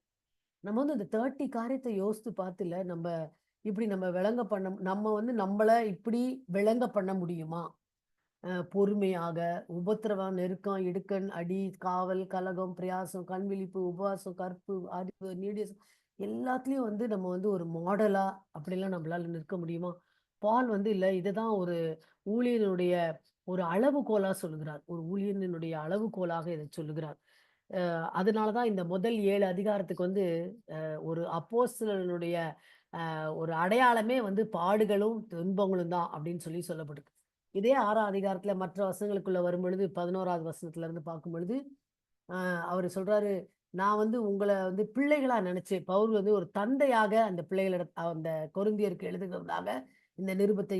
நம்ம வந்து அந்த 30 காரியத்த யோசித்து பார்த்துல, இப்படி நம்ம விளங்க பண்ண நம்ம வந்து நம்மள இப்படி விளங்க பண்ண முடியுமா? பொறுமையாக, உபத்திரவம், நெருக்கம், இடுக்கண், அடி, காவல், கலகம், பிரயாசம், கண்விழிப்பு, உபவாசம், கற்பு, அறிவு, நீடியஸ் எல்லாத்துலயும் வந்து நம்ம வந்து ஒரு மாடலா அப்படிலாம் நம்மளால நிற்க முடியுமா? பால் வந்து இல்ல இதுதான் ஒரு ஊழியனுடைய ஒரு அளவுகோலா சொல்லுகிறார். ஒரு ஊழியனினுடைய அளவுகோலாக இதை சொல்லுகிறார். அதனால தான் இந்த முதல் 7 அதிகாரத்துக்கு வந்து ஒரு அப்போஸ்தலனுடைய ஒரு அடையாளமே வந்து பாடுகளும், துன்பங்களும் தான் அப்படின்னு சொல்லி சொல்லப்பட்டிருக்கு. இதே 6ஆம் அதிகாரத்துல மற்ற வசனங்களுக்குள்ள வரும்பொழுது 11வது வசனத்துல இருந்து பார்க்கும் பொழுது, அவரு சொல்றாரு, நான் வந்து உங்கள வந்து பிள்ளைகளா நினைச்சு பவுல் வந்து ஒரு தந்தையாக அந்த அந்த கொரிந்தியருக்கு எழுதுகிறதாக இந்த நிருபத்தை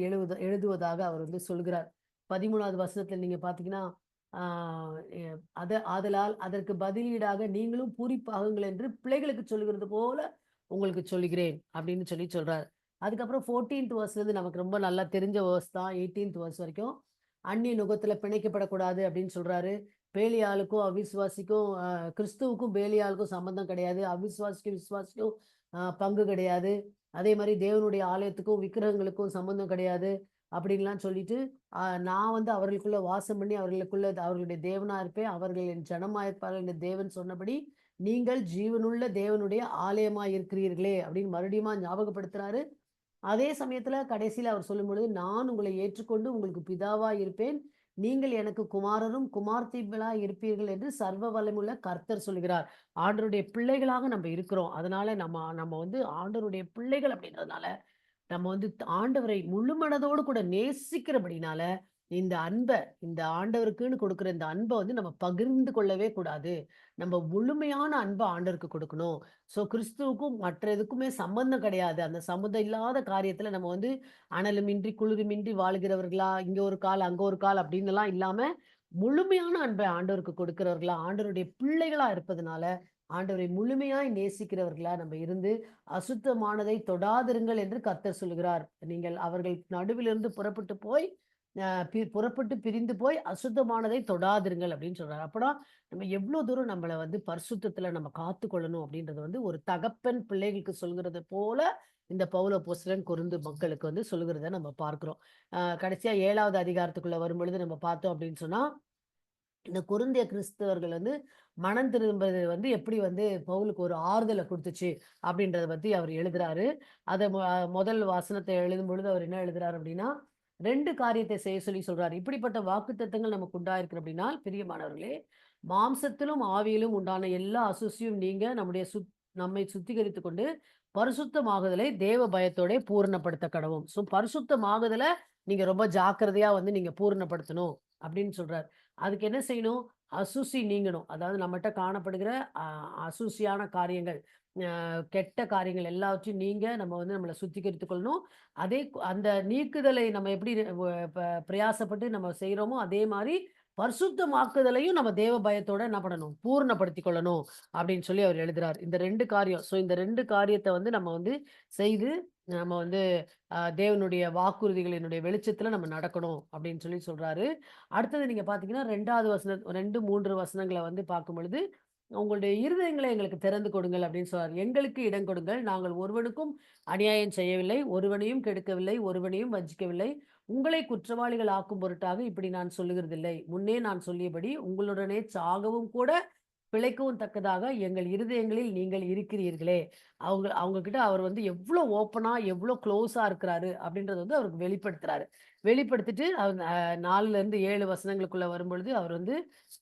எழுதுவதாக அவர் வந்து சொல்கிறார். 13வது வசனத்துல நீங்க பார்த்தீங்கன்னா, ஆ எ ஆதலால் அதற்கு பதிலீடாக நீங்களும் பூரிப்பாகுங்கள் என்று பிள்ளைகளுக்கு சொல்லுகிறது போல உங்களுக்கு சொல்லுகிறேன் அப்படின்னு சொல்லி சொல்றாரு. அதுக்கப்புறம் 14த் வேர்ஸ்லேருந்து நமக்கு ரொம்ப நல்லா தெரிஞ்ச வேர்ஸ் தான் 18த் வேர்ஸ் வரைக்கும். அந்நிய நுகத்துல பிணைக்கப்படக்கூடாது அப்படின்னு சொல்றாரு. பேலியாளுக்கும் அவிசுவாசிக்கும் கிறிஸ்துவுக்கும் பேலியாளுக்கும் சம்பந்தம் கிடையாது. அவிசுவாசிக்கும் விசுவாசிக்கும் பங்கு கிடையாது. அதே மாதிரி தேவனுடைய ஆலயத்துக்கும் விக்கிரகங்களுக்கும் சம்பந்தம் கிடையாது. அப்படின்லாம் சொல்லிட்டு நான் வந்து அவர்களுக்குள்ள வாசம் பண்ணி அவர்களுக்குள்ள அவர்களுடைய தேவனா இருப்பேன். அவர்கள் என் ஜனமா இருப்பார்கள் என்று தேவன் சொன்னபடி நீங்கள் ஜீவனுள்ள தேவனுடைய ஆலயமா இருக்கிறீர்களே அப்படின்னு மறுபடியும் ஞாபகப்படுத்துறாரு. அதே சமயத்துல கடைசியில அவர் சொல்லும்பொழுது, நான் உங்களை ஏற்றுக்கொண்டு உங்களுக்கு பிதாவா இருப்பேன். நீங்கள் எனக்கு குமாரரும் குமார்த்திகளா இருப்பீர்கள் என்று சர்வ வல்லமையுள்ள கர்த்தர் சொல்கிறார். ஆண்டவருடைய பிள்ளைகளாக நம்ம இருக்கிறோம். அதனால நம்ம நம்ம வந்து ஆண்டவருடைய பிள்ளைகள் அப்படின்றதுனால நம்ம வந்து ஆண்டவரை முழு மனதோடு கூட நேசிக்கிறபடினால, இந்த அன்ப இந்த ஆண்டவருக்குன்னு கொடுக்கிற இந்த அன்ப வந்து நம்ம பகிர்ந்து கொள்ளவே கூடாது. நம்ம முழுமையான அன்ப ஆண்டவருக்கு கொடுக்கணும். கிறிஸ்துவுக்கும் மற்ற எதுக்குமே சம்பந்தம் கிடையாது. அந்த சம்மந்தம் இல்லாத காரியத்துல நம்ம வந்து அனலுமின்றி, குளிருமின்றி வாழ்கிறவர்களா, இங்க ஒரு கால், அங்க ஒரு கால் அப்படின்னுலாம் இல்லாம, முழுமையான அன்பை ஆண்டவருக்கு கொடுக்கிறவர்களா, ஆண்டவருடைய பிள்ளைகளா இருப்பதனால, ஆண்டவரை முழுமையாய் நேசிக்கிறவர்களா நம்ம இருந்து அசுத்தமானதை தொடாதிருங்கள் என்று கர்த்தர் சொல்லுகிறார். நீங்கள் அவர்கள் நடுவிலிருந்து புறப்பட்டு போய் புறப்பட்டு பிரிந்து போய் அசுத்தமானதை தொடாதிருங்கள் அப்படின்னு சொல்றாரு. அப்படா நம்ம எவ்வளவு தூரம் நம்மள வந்து பரிசுத்தத்துல நம்ம காத்துக்கொள்ளணும் அப்படின்றது வந்து ஒரு தகப்பன் பிள்ளைகளுக்கு சொல்கிறது போல இந்த பவுல் அப்போஸ்தலன் கொரிந்து மக்களுக்கு வந்து சொல்லுகிறத நம்ம பார்க்கிறோம். கடைசியா 7வது அதிகாரத்துக்குள்ள வரும்பொழுது நம்ம பார்த்தோம் அப்படின்னு சொன்னா இந்த கொரிந்திய கிறிஸ்தவர்கள் வந்து மனம் திரும்புறது வந்து எப்படி வந்து பவுலுக்கு ஒரு ஆறுதலை கொடுத்துச்சு அப்படின்றத பத்தி அவர் எழுதுறாரு. அத முதல் வசனத்தை எழுதும் பொழுது அவர் என்ன எழுதுறாரு அப்படின்னா 2 காரியத்தை செய்ய சொல்லி சொல்றாரு. இப்படிப்பட்ட வாக்குத்தத்தங்கள் நமக்கு உண்டாயிருக்கு அப்படின்னா பிரியமானவர்களே, மாம்சத்திலும் ஆவியிலும் உண்டான எல்லா அசுசியும் நீங்க நம்மை சுத்திகரித்துக் கொண்டு பரிசுத்தமாகுதலை தேவ பயத்தோட பூரணப்படுத்த கடவும். பரிசுத்தமாகுதல நீங்க ரொம்ப ஜாக்கிரதையா வந்து நீங்க பூரணப்படுத்தணும் அப்படின்னு சொல்றாரு. அதுக்கு என்ன செய்யணும்? அசுசி நீங்கணும். அதாவது நம்மட்ட காணப்படுகிற அ அசூசியான காரியங்கள், கெட்ட காரியங்கள் எல்லாவற்றையும் நம்ம வந்து நம்மள சுத்திகரித்துக் கொள்ளணும். அந்த நீக்குதலை நம்ம எப்படி வ ப பிரயாசப்பட்டு நம்ம செய்றோமோ, அதே மாரி பரிசுத்தமாக்குதலையும் நம்ம தேவ பயத்தோட என்ன பண்ணணும்? பூரணப்படுத்திக் கொள்ளணும் அப்படின்னு சொல்லி அவர் எழுதுறார். இந்த 2 காரியம். இந்த 2 காரியத்த வந்து நம்ம வந்து செய்து, நம்ம வந்து தேவனுடைய வாக்குறுதிகளினுடைய வெளிச்சத்துல நம்ம நடக்கணும் அப்படின்னு சொல்லி சொல்றாரு. அடுத்தது நீங்க பார்த்தீங்கன்னா 2வது வசனம் 2, 3 வசனங்கள வந்து பார்க்கும் பொழுது, உங்களுடைய இருதயங்களை எங்களுக்கு திறந்து கொடுங்கள் அப்படின்னு சொல்றார். எங்களுக்கு இடம் கொடுங்கள். நாங்கள் ஒருவனுக்கும் அநியாயம் செய்யவில்லை, ஒருவனையும் கெடுக்கவில்லை, ஒருவனையும் வஞ்சிக்கவில்லை. உங்களை குற்றவாளிகள் ஆக்கும் பொருட்டாக இப்படி நான் சொல்லுகிறதில்லை. முன்னே நான் சொல்லியபடி உங்களுடனே சாகவும் கூட பிழைக்கவும் தக்கதாக எங்கள் இருதயங்களில் நீங்கள் இருக்கிறீர்களே. அவங்க கிட்ட அவர் வந்து எவ்ளோ ஓப்பனா, எவ்ளோ க்ளோஸா இருக்கிறாரு அப்படின்றத வந்து அவருக்கு வெளிப்படுத்துறாரு. வெளிப்படுத்திட்டு 4லேருந்து 7 வசனங்களுக்குள்ள வரும்பொழுது, அவர் வந்து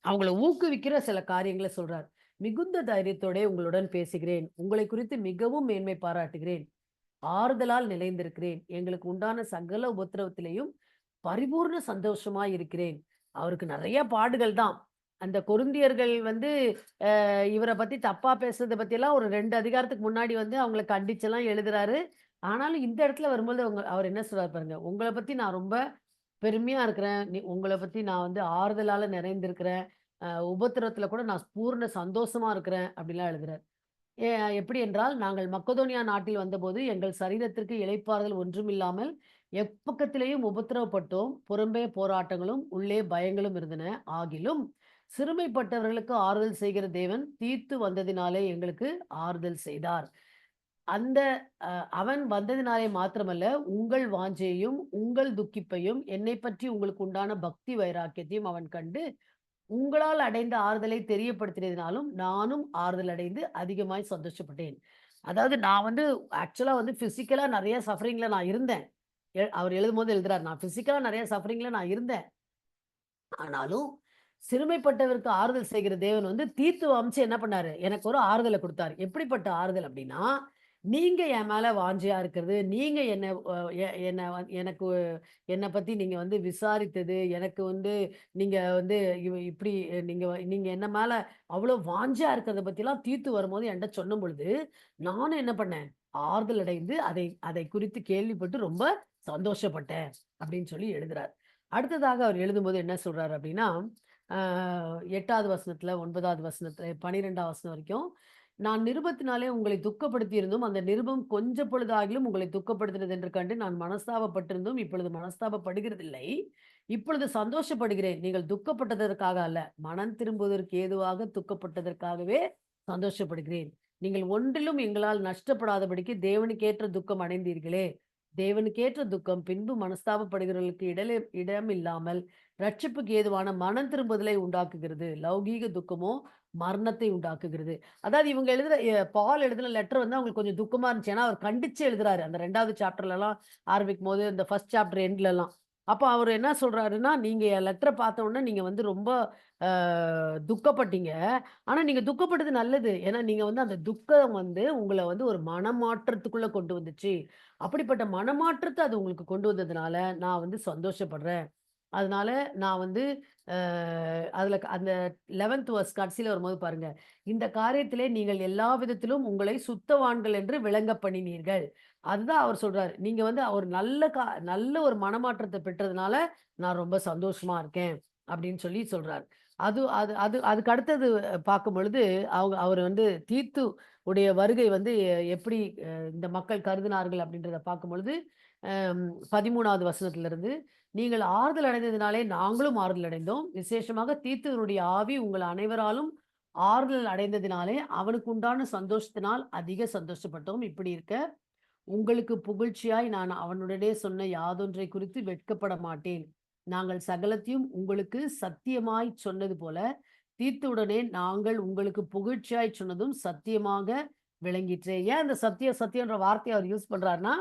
அவங்கள ஊக்குவிக்கிற சில காரியங்கள சொல்றார். "மிகுந்த தைரியத்தோடே உங்களுடன் பேசுகிறேன். உங்களைக் குறித்து மிகவும் மேன்மை பாராட்டுகிறேன். ஆறுதலால் நிறைந்திருக்கிறேன். எங்களுக்கு உண்டான சகல உபத்திரவத்திலேயும் பரிபூர்ண சந்தோஷமாய் இருக்கிறேன்." அவருக்கு நெறைய பாடுகள் தான். அந்த கொரிந்தியர்கள் வந்து இவர பத்தி தப்பா பேசுறத பத்தியெல்லாம் ஒரு 2 அதிகாரத்துக்கு முன்னாடி வந்து அவங்கள கண்டிச்செல்லாம் எழுதுறாரு. ஆனாலும் இந்த இடத்துல வரும்போது அவர் என்ன சொல்றாரு பாருங்க. "உங்கள பத்தி நான் ரொம்ப பெருமையா இருக்கிறேன். உங்கள பத்தி நான் வந்து ஆறுதலால நிறைந்திருக்கிறேன். உபத்திரவத்தில கூட நான் பூரண சந்தோஷமா இருக்கிறேன்." அப்படிலாம் எழுதுறாரு. எ எப்படி என்றால், நாங்கள் மக்கதோனியா நாட்டில் வந்தபோது, எங்கள் சரீரத்திற்கு இளைப்பாறுதல் ஒன்றுமில்லாமல் எப்பக்கத்திலேயும் உபத்திரவப்பட்டோம். புறம்பே போராட்டங்களும், உள்ளே பயங்களும் இருந்தன. ஆகிலும் சிறுமைப்பட்டவர்களுக்கு ஆறுதல் செய்கிற தேவன் தீத்து வந்ததினாலே எங்களுக்கு ஆறுதல் செய்தார். அந்த அ அவன் வந்ததினாலே மாத்திரமல்ல, உங்கள் வாஞ்சையையும், உங்கள் துக்கிப்பையும், என்னைப் பற்றி உங்களுக்கு உண்டான பக்தி வைராக்கியத்தையும் அவன் கண்டு உங்களால் அடைந்த ஆறுதலை தெரியப்படுத்தினதினாலும், நானும் ஆறுதல் அடைந்து அதிகமாய் சந்தோஷப்பட்டேன். அதாவது நான் வந்து ஆக்சுவலா வந்து பிசிக்கலா நெறைய சஃபரிங்ல நான் இருந்தேன். அவர் எழுதும்போது எழுதுறாரு. நான் பிசிக்கலா நெறைய சஃபரிங்ல நான் இருந்தேன். ஆனாலும், சிறுமைப்பட்டவருக்கு ஆறுதல் செய்கிற தேவன் வந்து தீர்த்து அம்ச்சு என்ன பண்ணாரு? எனக்கு ஒரு ஆறுதல குடுத்தாரு. எப்படிப்பட்ட ஆறுதல் அப்டின்னா, நீங்க என் மேல வாஞ்சையா இருக்கிறது, நீங்க என்ன அ எ என்ன எனக்கு என்ன பத்தி நீங்க வந்து விசாரித்தது, எனக்கு வந்து நீங்க வந்து இப்டி நீங்க என்ன மேல அவ்ளோ வாஞ்சையா இருக்கிறத பத்திலாம் தீர்த்து வரும்போது என்ட்ட சொன்னபொழுது, நானும் என்ன பண்ணேன்? ஆறுதல் அடைந்து அதை குறித்து கேள்விப்பட்டு ரொம்ப சந்தோஷப்பட்டேன். அப்டின்னு சொல்லி எழுதுறார். அடுத்ததாக அவர் எழுதும்போது என்ன சொல்றாரு அப்டின்னா, அ 8வது வசனத்துல, 9வது வசனத்துல, 12ஆம் வசனம் வரைக்கும், "நான் நிருபத்தினாலே உங்களை துக்கப்படுத்தியிருந்தும், அந்த நிருபம் கொஞ்ச பொழுதாகிலும் உங்களை துக்கப்படுத்தினது என்று கண்டு நான் மனஸ்தாபப்பட்டிருந்தும், இப்பொழுது மனஸ்தாபப்படுகிறதில்லை. இப்பொழுது சந்தோஷப்படுகிறேன். நீங்கள் துக்கப்பட்டதற்காக அல்ல, மனம் திரும்புவதற்கு ஏதுவாக துக்கப்பட்டதற்காகவே சந்தோஷப்படுகிறேன். நீங்கள் ஒன்றிலும் எங்களால் நஷ்டப்படாதபடிக்கு தேவனுக்கேற்ற துக்கம் அடைந்தீர்களே. தேவனுக்கேற்ற துக்கம் பின்பு மனஸ்தாபப்படுகிறவர்களுக்கு இடம் இல்லாமல் ரட்சிப்புக்கு ஏதுவான மனம் திரும்புதலை உண்டாக்குகிறது. லௌகீக துக்கமோ மரணத்தை உண்டாக்குகிறது. அதாவது இவங்க எழுதுற பால் எழுதின லெட்டர் வந்து அவங்களுக்கு கொஞ்சம் துக்கமா இருந்துச்சு. ஏன்னா அவர் கண்டிச்சு எழுதுறாரு. அந்த 2வது சாப்டர்லலாம் ஆரம்பிக்கும்போது இந்த 1 சாப்டர் எண்ட்லலாம். அப்ப அவரு என்ன சொல்றாருன்னா, நீங்க என் லெட்டர பார்த்த உடனே நீங்க வந்து ரொம்ப அ துக்கப்பட்டீங்க. ஆனா நீங்க துக்கப்பட்டது நல்லது. ஏன்னா நீங்க வந்து அந்த துக்கம் வந்து உங்கள வந்து ஒரு மனமாற்றத்துக்குள்ள கொண்டு வந்துச்சு. அப்படிப்பட்ட மனமாற்றத்த அது உங்களுக்கு கொண்டு வந்ததுனால, நான் வந்து சந்தோஷப்படுறேன். அதனால நான் வந்து அ அதுல அந்த 11த் வெர்ஸ் கடைசில வரும்போது பாருங்க. இந்த காரியத்திலே நீங்கள் எல்லா விதத்திலும் உங்களை சுத்தவான்கள் என்று விளங்க பண்ணினீர்கள். அதுதான் அவர் சொல்றாரு. நீங்க வந்து ஒரு நல்ல ஒரு மனமாற்றத்த பெற்றதுனால, நான் ரொம்ப சந்தோஷமா இருக்கேன். அப்படின்னு சொல்லி சொல்றாரு. அது அது அது அதுக்கு அடுத்தது பார்க்கும்பொழுது, அவரு வந்து தீத்து உடைய வருகை வந்து எப்படி இந்த மக்கள் கருதினார்கள் அப்படின்றத பார்க்கும்பொழுது, அம் 13வது வசனத்திலிருந்து, "நீங்கள் ஆறுதல் அடைந்ததினாலே நாங்களும் ஆறுதல் அடைந்தோம். விசேஷமாக தீத்துவினுடைய ஆவி உங்கள் அனைவராலும் ஆறுதல் அடைந்ததினாலே, அவனுக்கு உண்டான சந்தோஷத்தினால் அதிக சந்தோஷப்பட்டோம். இப்படி இருக்க, உங்களுக்கு புகழ்ச்சியாய் நான் அவனுடனே சொன்ன யாதொன்றை குறித்து வெட்கப்பட மாட்டேன். நாங்கள் சகலத்தையும் உங்களுக்கு சத்தியமாய் சொன்னது போல, தீத்துவுடனே நாங்கள் உங்களுக்கு புகழ்ச்சியாய் சொன்னதும் சத்தியமாக விளங்கிற்றே. ஏன் அந்த சத்தியம் சத்தியம்ன்ற வார்த்தைய அவர் யூஸ் பண்றாருன்னா,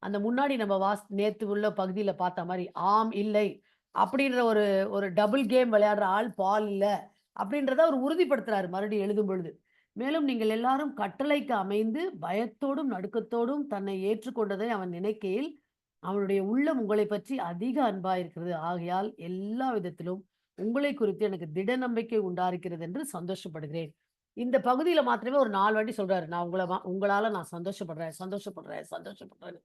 அந்த முன்னாடி நம்ம நேத்து உள்ள பகுதியில பார்த்த மாரி, ஆம், இல்லை அப்படின்ற ஒரு ஒரு டபுள் கேம் விளையாடுற ஆள் பால் இல்ல. அப்படின்றத அவர் உறுதிப்படுத்துறாரு மறுபடியும் எழுதும் பொழுது. மேலும் நீங்கள் எல்லாரும் கட்டளைக்கு அமைந்து பயத்தோடும் நடுக்கத்தோடும் தன்னை ஏற்றுக்கொண்டதை அவன் நினைக்கையில், அவனுடைய உள்ளம் உங்களைப் பற்றி அதிக அன்பாயிருக்கிறது. ஆகையால் எல்லா விதத்திலும் உங்களைக் குறித்து எனக்கு திட நம்பிக்கை உண்டாயிருக்கிறது என்று சந்தோஷப்படுகிறேன். இந்த பகுதியில மாத்திரமே ஒரு 4 வாட்டி சொல்றாரு. நான் உங்களால நான் சந்தோஷப்படுறேன், சந்தோஷப்படுறேன், சந்தோஷப்படுறேன்னு.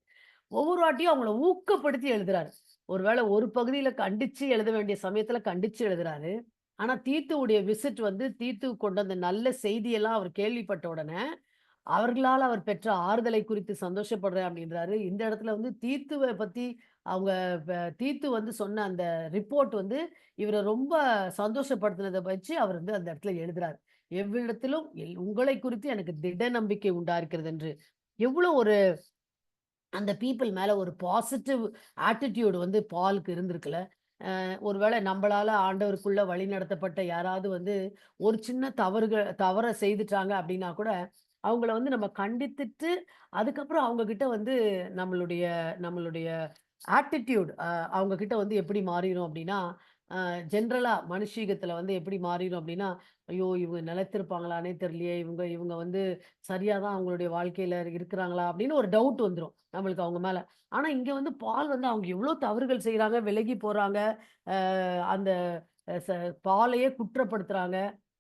ஒவ்வொரு வாட்டியும் அவங்கள ஊக்கப்படுத்தி எழுதுறாரு. ஒருவேள ஒரு பகுதியில கண்டிச்சு எழுத வேண்டிய சமயத்துல கண்டிச்சு எழுதுறாரு. ஆனா தீத்துவுடைய விசிட் வந்து தீத்து கொண்டு வந்த நல்ல செய்தியெல்லாம் அவர் கேள்விப்பட்ட உடனே, அவர்களால் அவர் பெற்ற ஆறுதலை குறித்து சந்தோஷப்படுறேன் அப்படின்றாரு. இந்த இடத்துல வந்து தீத்துவ பத்தி அவங்க தீத்து வந்து சொன்ன அந்த ரிப்போர்ட் வந்து இவர ரொம்ப சந்தோஷப்படுத்தினத வச்சு அவர் வந்து அந்த இடத்துல எழுதுறாரு. எவ்விடத்திலும் உங்களை குறித்து எனக்கு திட நம்பிக்கை உண்டாயிருக்கிறது என்று. எவ்வளோ ஒரு அந்த பீப்பிள் மேல ஒரு பாசிட்டிவ் ஆட்டிட்யூட் வந்து பாலுக்கு இருந்திருக்குல்ல. ஒருவேளை நம்பளால ஆண்டவருக்குள்ள வழிநடத்தப்பட்ட யாராவது வந்து ஒரு சின்ன தவற செய்துட்டாங்க அப்படின்னா கூட, அவங்கள வந்து நம்ம கண்டித்துட்டு, அதுக்கப்புறம் அவங்க கிட்ட வந்து நம்மளுடைய நம்மளுடைய ஆட்டிட்யூட் அவங்க கிட்ட வந்து எப்படி மாறிரும் அப்படின்னா, ஜென்ரலா மனுஷீகத்துல வந்து எப்படி மாறிரும் அப்படின்னா, ஐயோ! இவங்க நிலைத்திருப்பாங்களான்னே தெரியலையே! இவங்க இவங்க வந்து சரியா தான் அவங்களுடைய வாழ்க்கையில இருக்கிறாங்களா? அப்படின்னு ஒரு டவுட் வந்துரும் நம்மளுக்கு அவங்க மேல. ஆனா இங்க வந்து பால் வந்து அவங்க எவ்வளோ தவறுகள் செய்றாங்க, விலகி போறாங்க. அந்த அ ச பாலையே குற்றப்படுத்துறாங்க.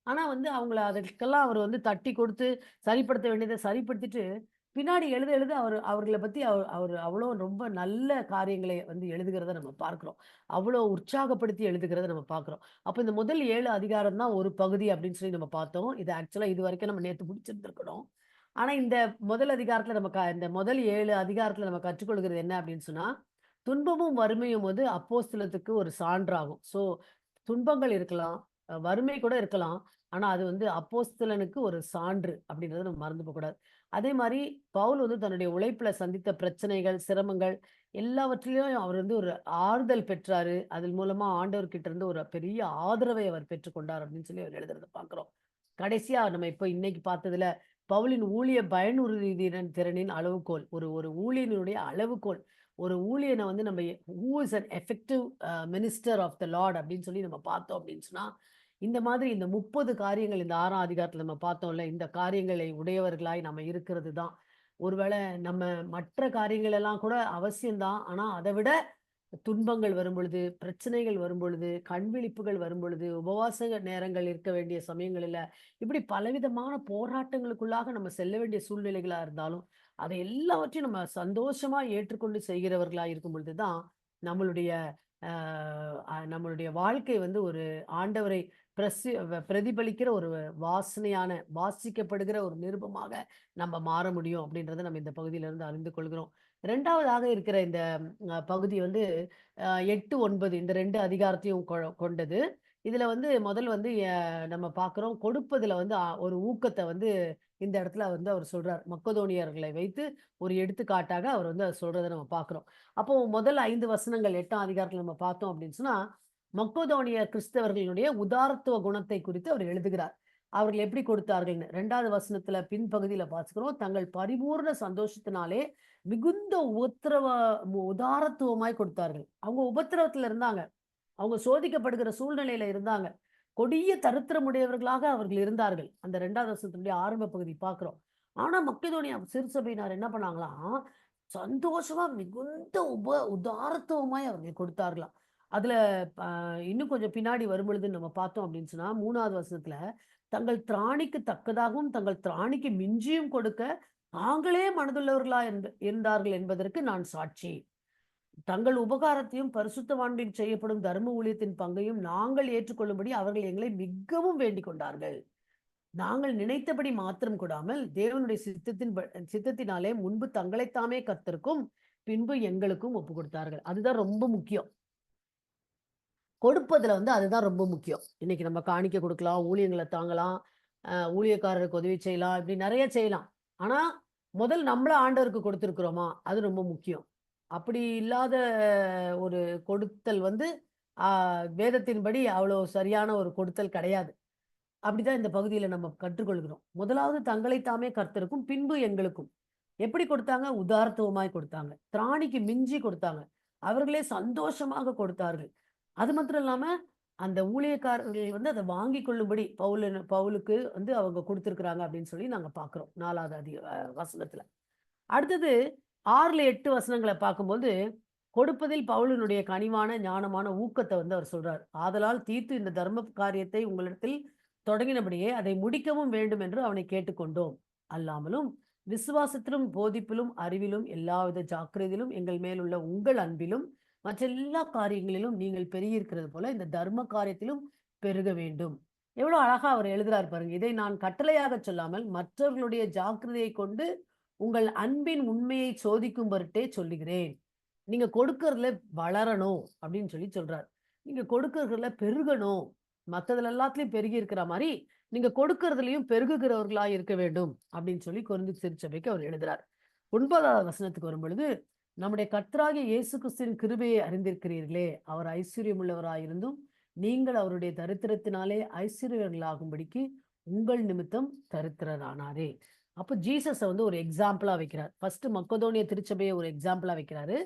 ஆனா வந்து அவங்கள அதற்கெல்லாம் அவர் வந்து தட்டி கொடுத்து சரிப்படுத்த வேண்டியத சரிப்படுத்திட்டு, பின்னாடி எழுத எழுத அவர்கள பத்தி அவரு அவ்வளோ ரொம்ப நல்ல காரியங்களை வந்து எழுதுகிறத நம்ம பார்க்கிறோம். அவ்வளோ உற்சாகப்படுத்தி எழுதுகிறத நம்ம பார்க்கிறோம். அப்ப இந்த முதல் 7 அதிகாரம் தான் ஒரு பகுதி அப்படின்னு சொல்லி நம்ம பார்த்தோம். இது ஆக்சுவலா இதுவரைக்கும் நம்ம நேத்து முடிச்சிருந்திருக்கணும். ஆனா இந்த முதல் அதிகாரத்துல நம்ம இந்த முதல் 7 அதிகாரத்துல நம்ம கற்றுக்கொள்கிறது என்ன அப்படின்னு சொன்னா, துன்பமும் வறுமையும் வந்து அப்போஸ்தலத்துக்கு ஒரு சான்றாகும். துன்பங்கள் இருக்கலாம், வறுமை கூட இருக்கலாம். ஆனா அது வந்து அப்போஸ்தலனுக்கு ஒரு சான்று அப்படின்றத நம்ம மறந்து போகக்கூடாது. அதே மாரி பவுல் வந்து தன்னுடைய உழைப்புல சந்தித்த பிரச்சனைகள், சிரமங்கள் எல்லாவற்றிலும் அவர் வந்து ஒரு ஆறுதல் பெற்றாரு. அதன் மூலமா ஆண்டவர்கிட்ட இருந்து ஒரு பெரிய ஆதரவை அவர் பெற்றுக்கொண்டார் அப்படின்னு சொல்லி அவர் எழுதுறத பார்க்கிறோம். கடைசியா நம்ம இப்ப இன்னைக்கு பார்த்ததுல, பவுலின் ஊழிய பயனுறுதிறன் திறனின் அளவுகோல். ஒரு ஒரு ஊழியனுடைய அளவுகோல். ஒரு ஊழியன வந்து நம்ம who is an effective minister of the lord அப்படின்னு சொல்லி நம்ம பார்த்தோம் அப்படின்னு சொன்னா, இந்த மாதிரி இந்த 30 காரியங்கள் இந்த 6ஆம் அதிகாரத்துல நம்ம பார்த்தோம்ல, இந்த காரியங்களை உடையவர்களாய் நம்ம இருக்கிறது தான். ஒருவேளை நம்ம மற்ற காரியங்கள் எல்லாம் கூட அவசியம் தான். ஆனா அத விட துன்பங்கள் வரும்பொழுது, பிரச்சனைகள் வரும்பொழுது, கண் விழிப்புகள் வரும்பொழுது, உபவாச நேரங்கள் இருக்க வேண்டிய சமயங்களில, இப்படி பலவிதமான போராட்டங்களுக்குள்ளாக நம்ம செல்ல வேண்டிய சூழ்நிலைகளா இருந்தாலும், அதை எல்லாவற்றையும் நம்ம சந்தோஷமா ஏற்றுக்கொண்டு செய்கிறவர்களா இருக்கும் பொழுது தான், நம்மளுடைய அ நம்மளுடைய வாழ்க்கை வந்து ஒரு ஆண்டவரை பிரதிபலிக்கிற ஒரு வாசிக்கப்படுகிற ஒரு நிருபமாக நம்ம மாற முடியும் அப்படின்றத நம்ம இந்த பகுதியிலிருந்து அறிந்து கொள்கிறோம். 2வதாக இருக்கிற இந்த பகுதி வந்து 8, 9 இந்த 2 அதிகாரத்தையும் கொண்டது. இதுல வந்து முதல் வந்து நம்ம பார்க்கிறோம் கொடுப்பதுல வந்து ஒரு ஊக்கத்த வந்து இந்த இடத்துல வந்து அவர் சொல்றார். மக்கதோனியர்களை வைத்து ஒரு எடுத்துக்காட்டாக அவர் வந்து அத சொல்றத நம்ம பார்க்கிறோம். அப்போ முதல் 5 வசனங்கள் 8ஆம் அதிகாரத்துல நம்ம பார்த்தோம் அப்படின்னு சொன்னா, மக்கதோனிய கிறிஸ்தவர்களுடைய உதாரத்துவ குணத்தை குறித்து அவர் எழுதுகிறார். அவர்கள் எப்படி கொடுத்தார்கள்ன்னு. 2வது வசனத்துல பின்பகுதியில வாசிக்கிறோம். தங்கள் பரிபூர்ண சந்தோஷத்தினாலே மிகுந்த உதாரத்துவமாய் கொடுத்தார்கள். அவங்க உபத்திரவத்துல இருந்தாங்க. அவங்க சோதிக்கப்படுகிற சூழ்நிலையில இருந்தாங்க. கொடிய தரித்திரமுடையவர்களாக அவர்கள் இருந்தார்கள். அந்த 2வது வசனத்தினுடைய ஆரம்ப பகுதி பார்க்கிறோம். ஆனா மக்கெதோனியா சிறுசபையினர் என்ன பண்ணாங்களாம், சந்தோஷமா மிகுந்த உதாரத்துவமாய் அவர்கள் கொடுத்தார்களாம். அதுல ப இன்னும் கொஞ்சம் பின்னாடி வரும்பொழுது நம்ம பார்த்தோம் அப்படின்னு சொன்னா, 3வது வசனத்துல, தங்கள் திராணிக்கு தக்கதாகவும், தங்கள் திராணிக்கு மிஞ்சியும் கொடுக்க தாங்களே மனதுள்ளவர்களா இருந்தார்கள் என்பதற்கு நான் சாட்சி. தங்கள் உபகாரத்தையும் பரிசுத்தவான்களில் செய்யப்படும் தர்ம ஊழியத்தின் பங்கையும் நாங்கள் ஏற்றுக்கொள்ளும்படி அவர்கள் எங்களை மிகவும் வேண்டிக் கொண்டார்கள். நாங்கள் நினைத்தபடி மாத்திரம் கூடாமல் தேவனுடைய சித்தத்தினாலே முன்பு தங்களைத்தாமே கர்த்தருக்கும் பின்பு எங்களுக்கும் ஒப்பு கொடுத்தார்கள். அதுதான் ரொம்ப முக்கியம். கொடுப்பதுல வந்து அதுதான் ரொம்ப முக்கியம். இன்னைக்கு நம்ம காணிக்கை குடுக்கலாம், ஊழியங்கள தாங்கலாம், ஊழியக்காரருக்கு உதவி செய்யலாம், இப்படி நெறைய செய்யலாம். ஆனா, முதல் நம்மள ஆண்டவருக்கு கொடுத்திருக்கிறோமா? அது ரொம்ப முக்கியம். அப்படி இல்லாத ஒரு கொடுத்தல் வந்து, ஆ வேதத்தின்படி அவ்வளோ சரியான ஒரு கொடுத்தல் கிடையாது. அப்படிதான் இந்த பகுதியில நம்ம கற்றுக்கொள்கிறோம். முதலாவது தங்களை தாமே கர்த்தருக்கும், பின்பு எங்களுக்கும். எப்படி கொடுத்தாங்க? உதார்த்தவமாய் கொடுத்தாங்க. திராணிக்கு மிஞ்சி கொடுத்தாங்க. அவர்களே சந்தோஷமாக கொடுத்தார்கள். அது மாத்திரம் இல்லாம, அந்த ஊழியக்காரர்கள் வந்து அத வாங்கிக் கொள்ளும்படி பவுலுக்கு வந்து அவங்க குடுத்திருக்கிறாங்க அப்படின்னு சொல்லி நாங்க பார்க்கிறோம். 4வது வசனத்துல. அடுத்தது 6ல 8 வசனங்கள பார்க்கும்போது, கொடுப்பதில் பவுலினுடைய கனிவான, ஞானமான ஊக்கத்த வந்து அவர் சொல்றார். ஆதலால் தீத்து இந்த தர்ம காரியத்தை உங்களிடத்தில் தொடங்கினபடியே அதை முடிக்கவும் வேண்டும் என்று அவனை கேட்டுக்கொண்டோம். அல்லாமலும் விசுவாசத்திலும், போதிப்பிலும், அறிவிலும், எல்லாவித ஜாக்கிரதையிலும் எங்கள் மேலுள்ள உங்கள் அன்பிலும், மற்றெல்லா காரியங்களிலும் நீங்கள் பெருகியிருக்கிறது போல இந்த தர்ம காரியத்திலும் பெருக வேண்டும். எவ்வளோ அழகா அவர் எழுதுறார் பாருங்க. இதை நான் கட்டளையாகச் சொல்லாமல் மற்றவர்களுடைய ஜாக்கிரதையைக் கொண்டு உங்கள் அன்பின் உண்மையை சோதிக்கும் பொருட்டே சொல்லுகிறேன். நீங்க கொடுக்கறதுல வளரணும் அப்படின்னு சொல்லி சொல்றார். நீங்க கொடுக்கறதுல பெருகணும். மத்ததுல எல்லாத்துலயும் பெருகி இருக்கிற மாரி, நீங்க கொடுக்கறதுலயும் பெருகுகிறவர்களாய் இருக்க வேண்டும் அப்படின்னு சொல்லி கொரிந்து திருச்சபைக்கு அவர் எழுதுறார். 9வது வசனத்துக்கு வரும்பொழுது, நம்முடைய கர்த்தராகிய இயேசு கிறிஸ்துவின் கிருபையை அறிந்திருக்கிறீர்களே, அவர் ஐஸ்வர்யமுள்ளவராயிருந்தும் நீங்கள் அவருடைய தரித்திரத்தினாலே ஐஸ்வர்யர்களாகும்படிக்கு உங்கள் நிமித்தம் தரித்திரரானாரே. அப்போ ஜீசஸ வந்து ஒரு எக்ஸாம்பிளா வைக்கிறார். ஃபர்ஸ்ட் மக்கதோனிய திருச்சபையை ஒரு எக்ஸாம்பிளா வைக்கிறாரு.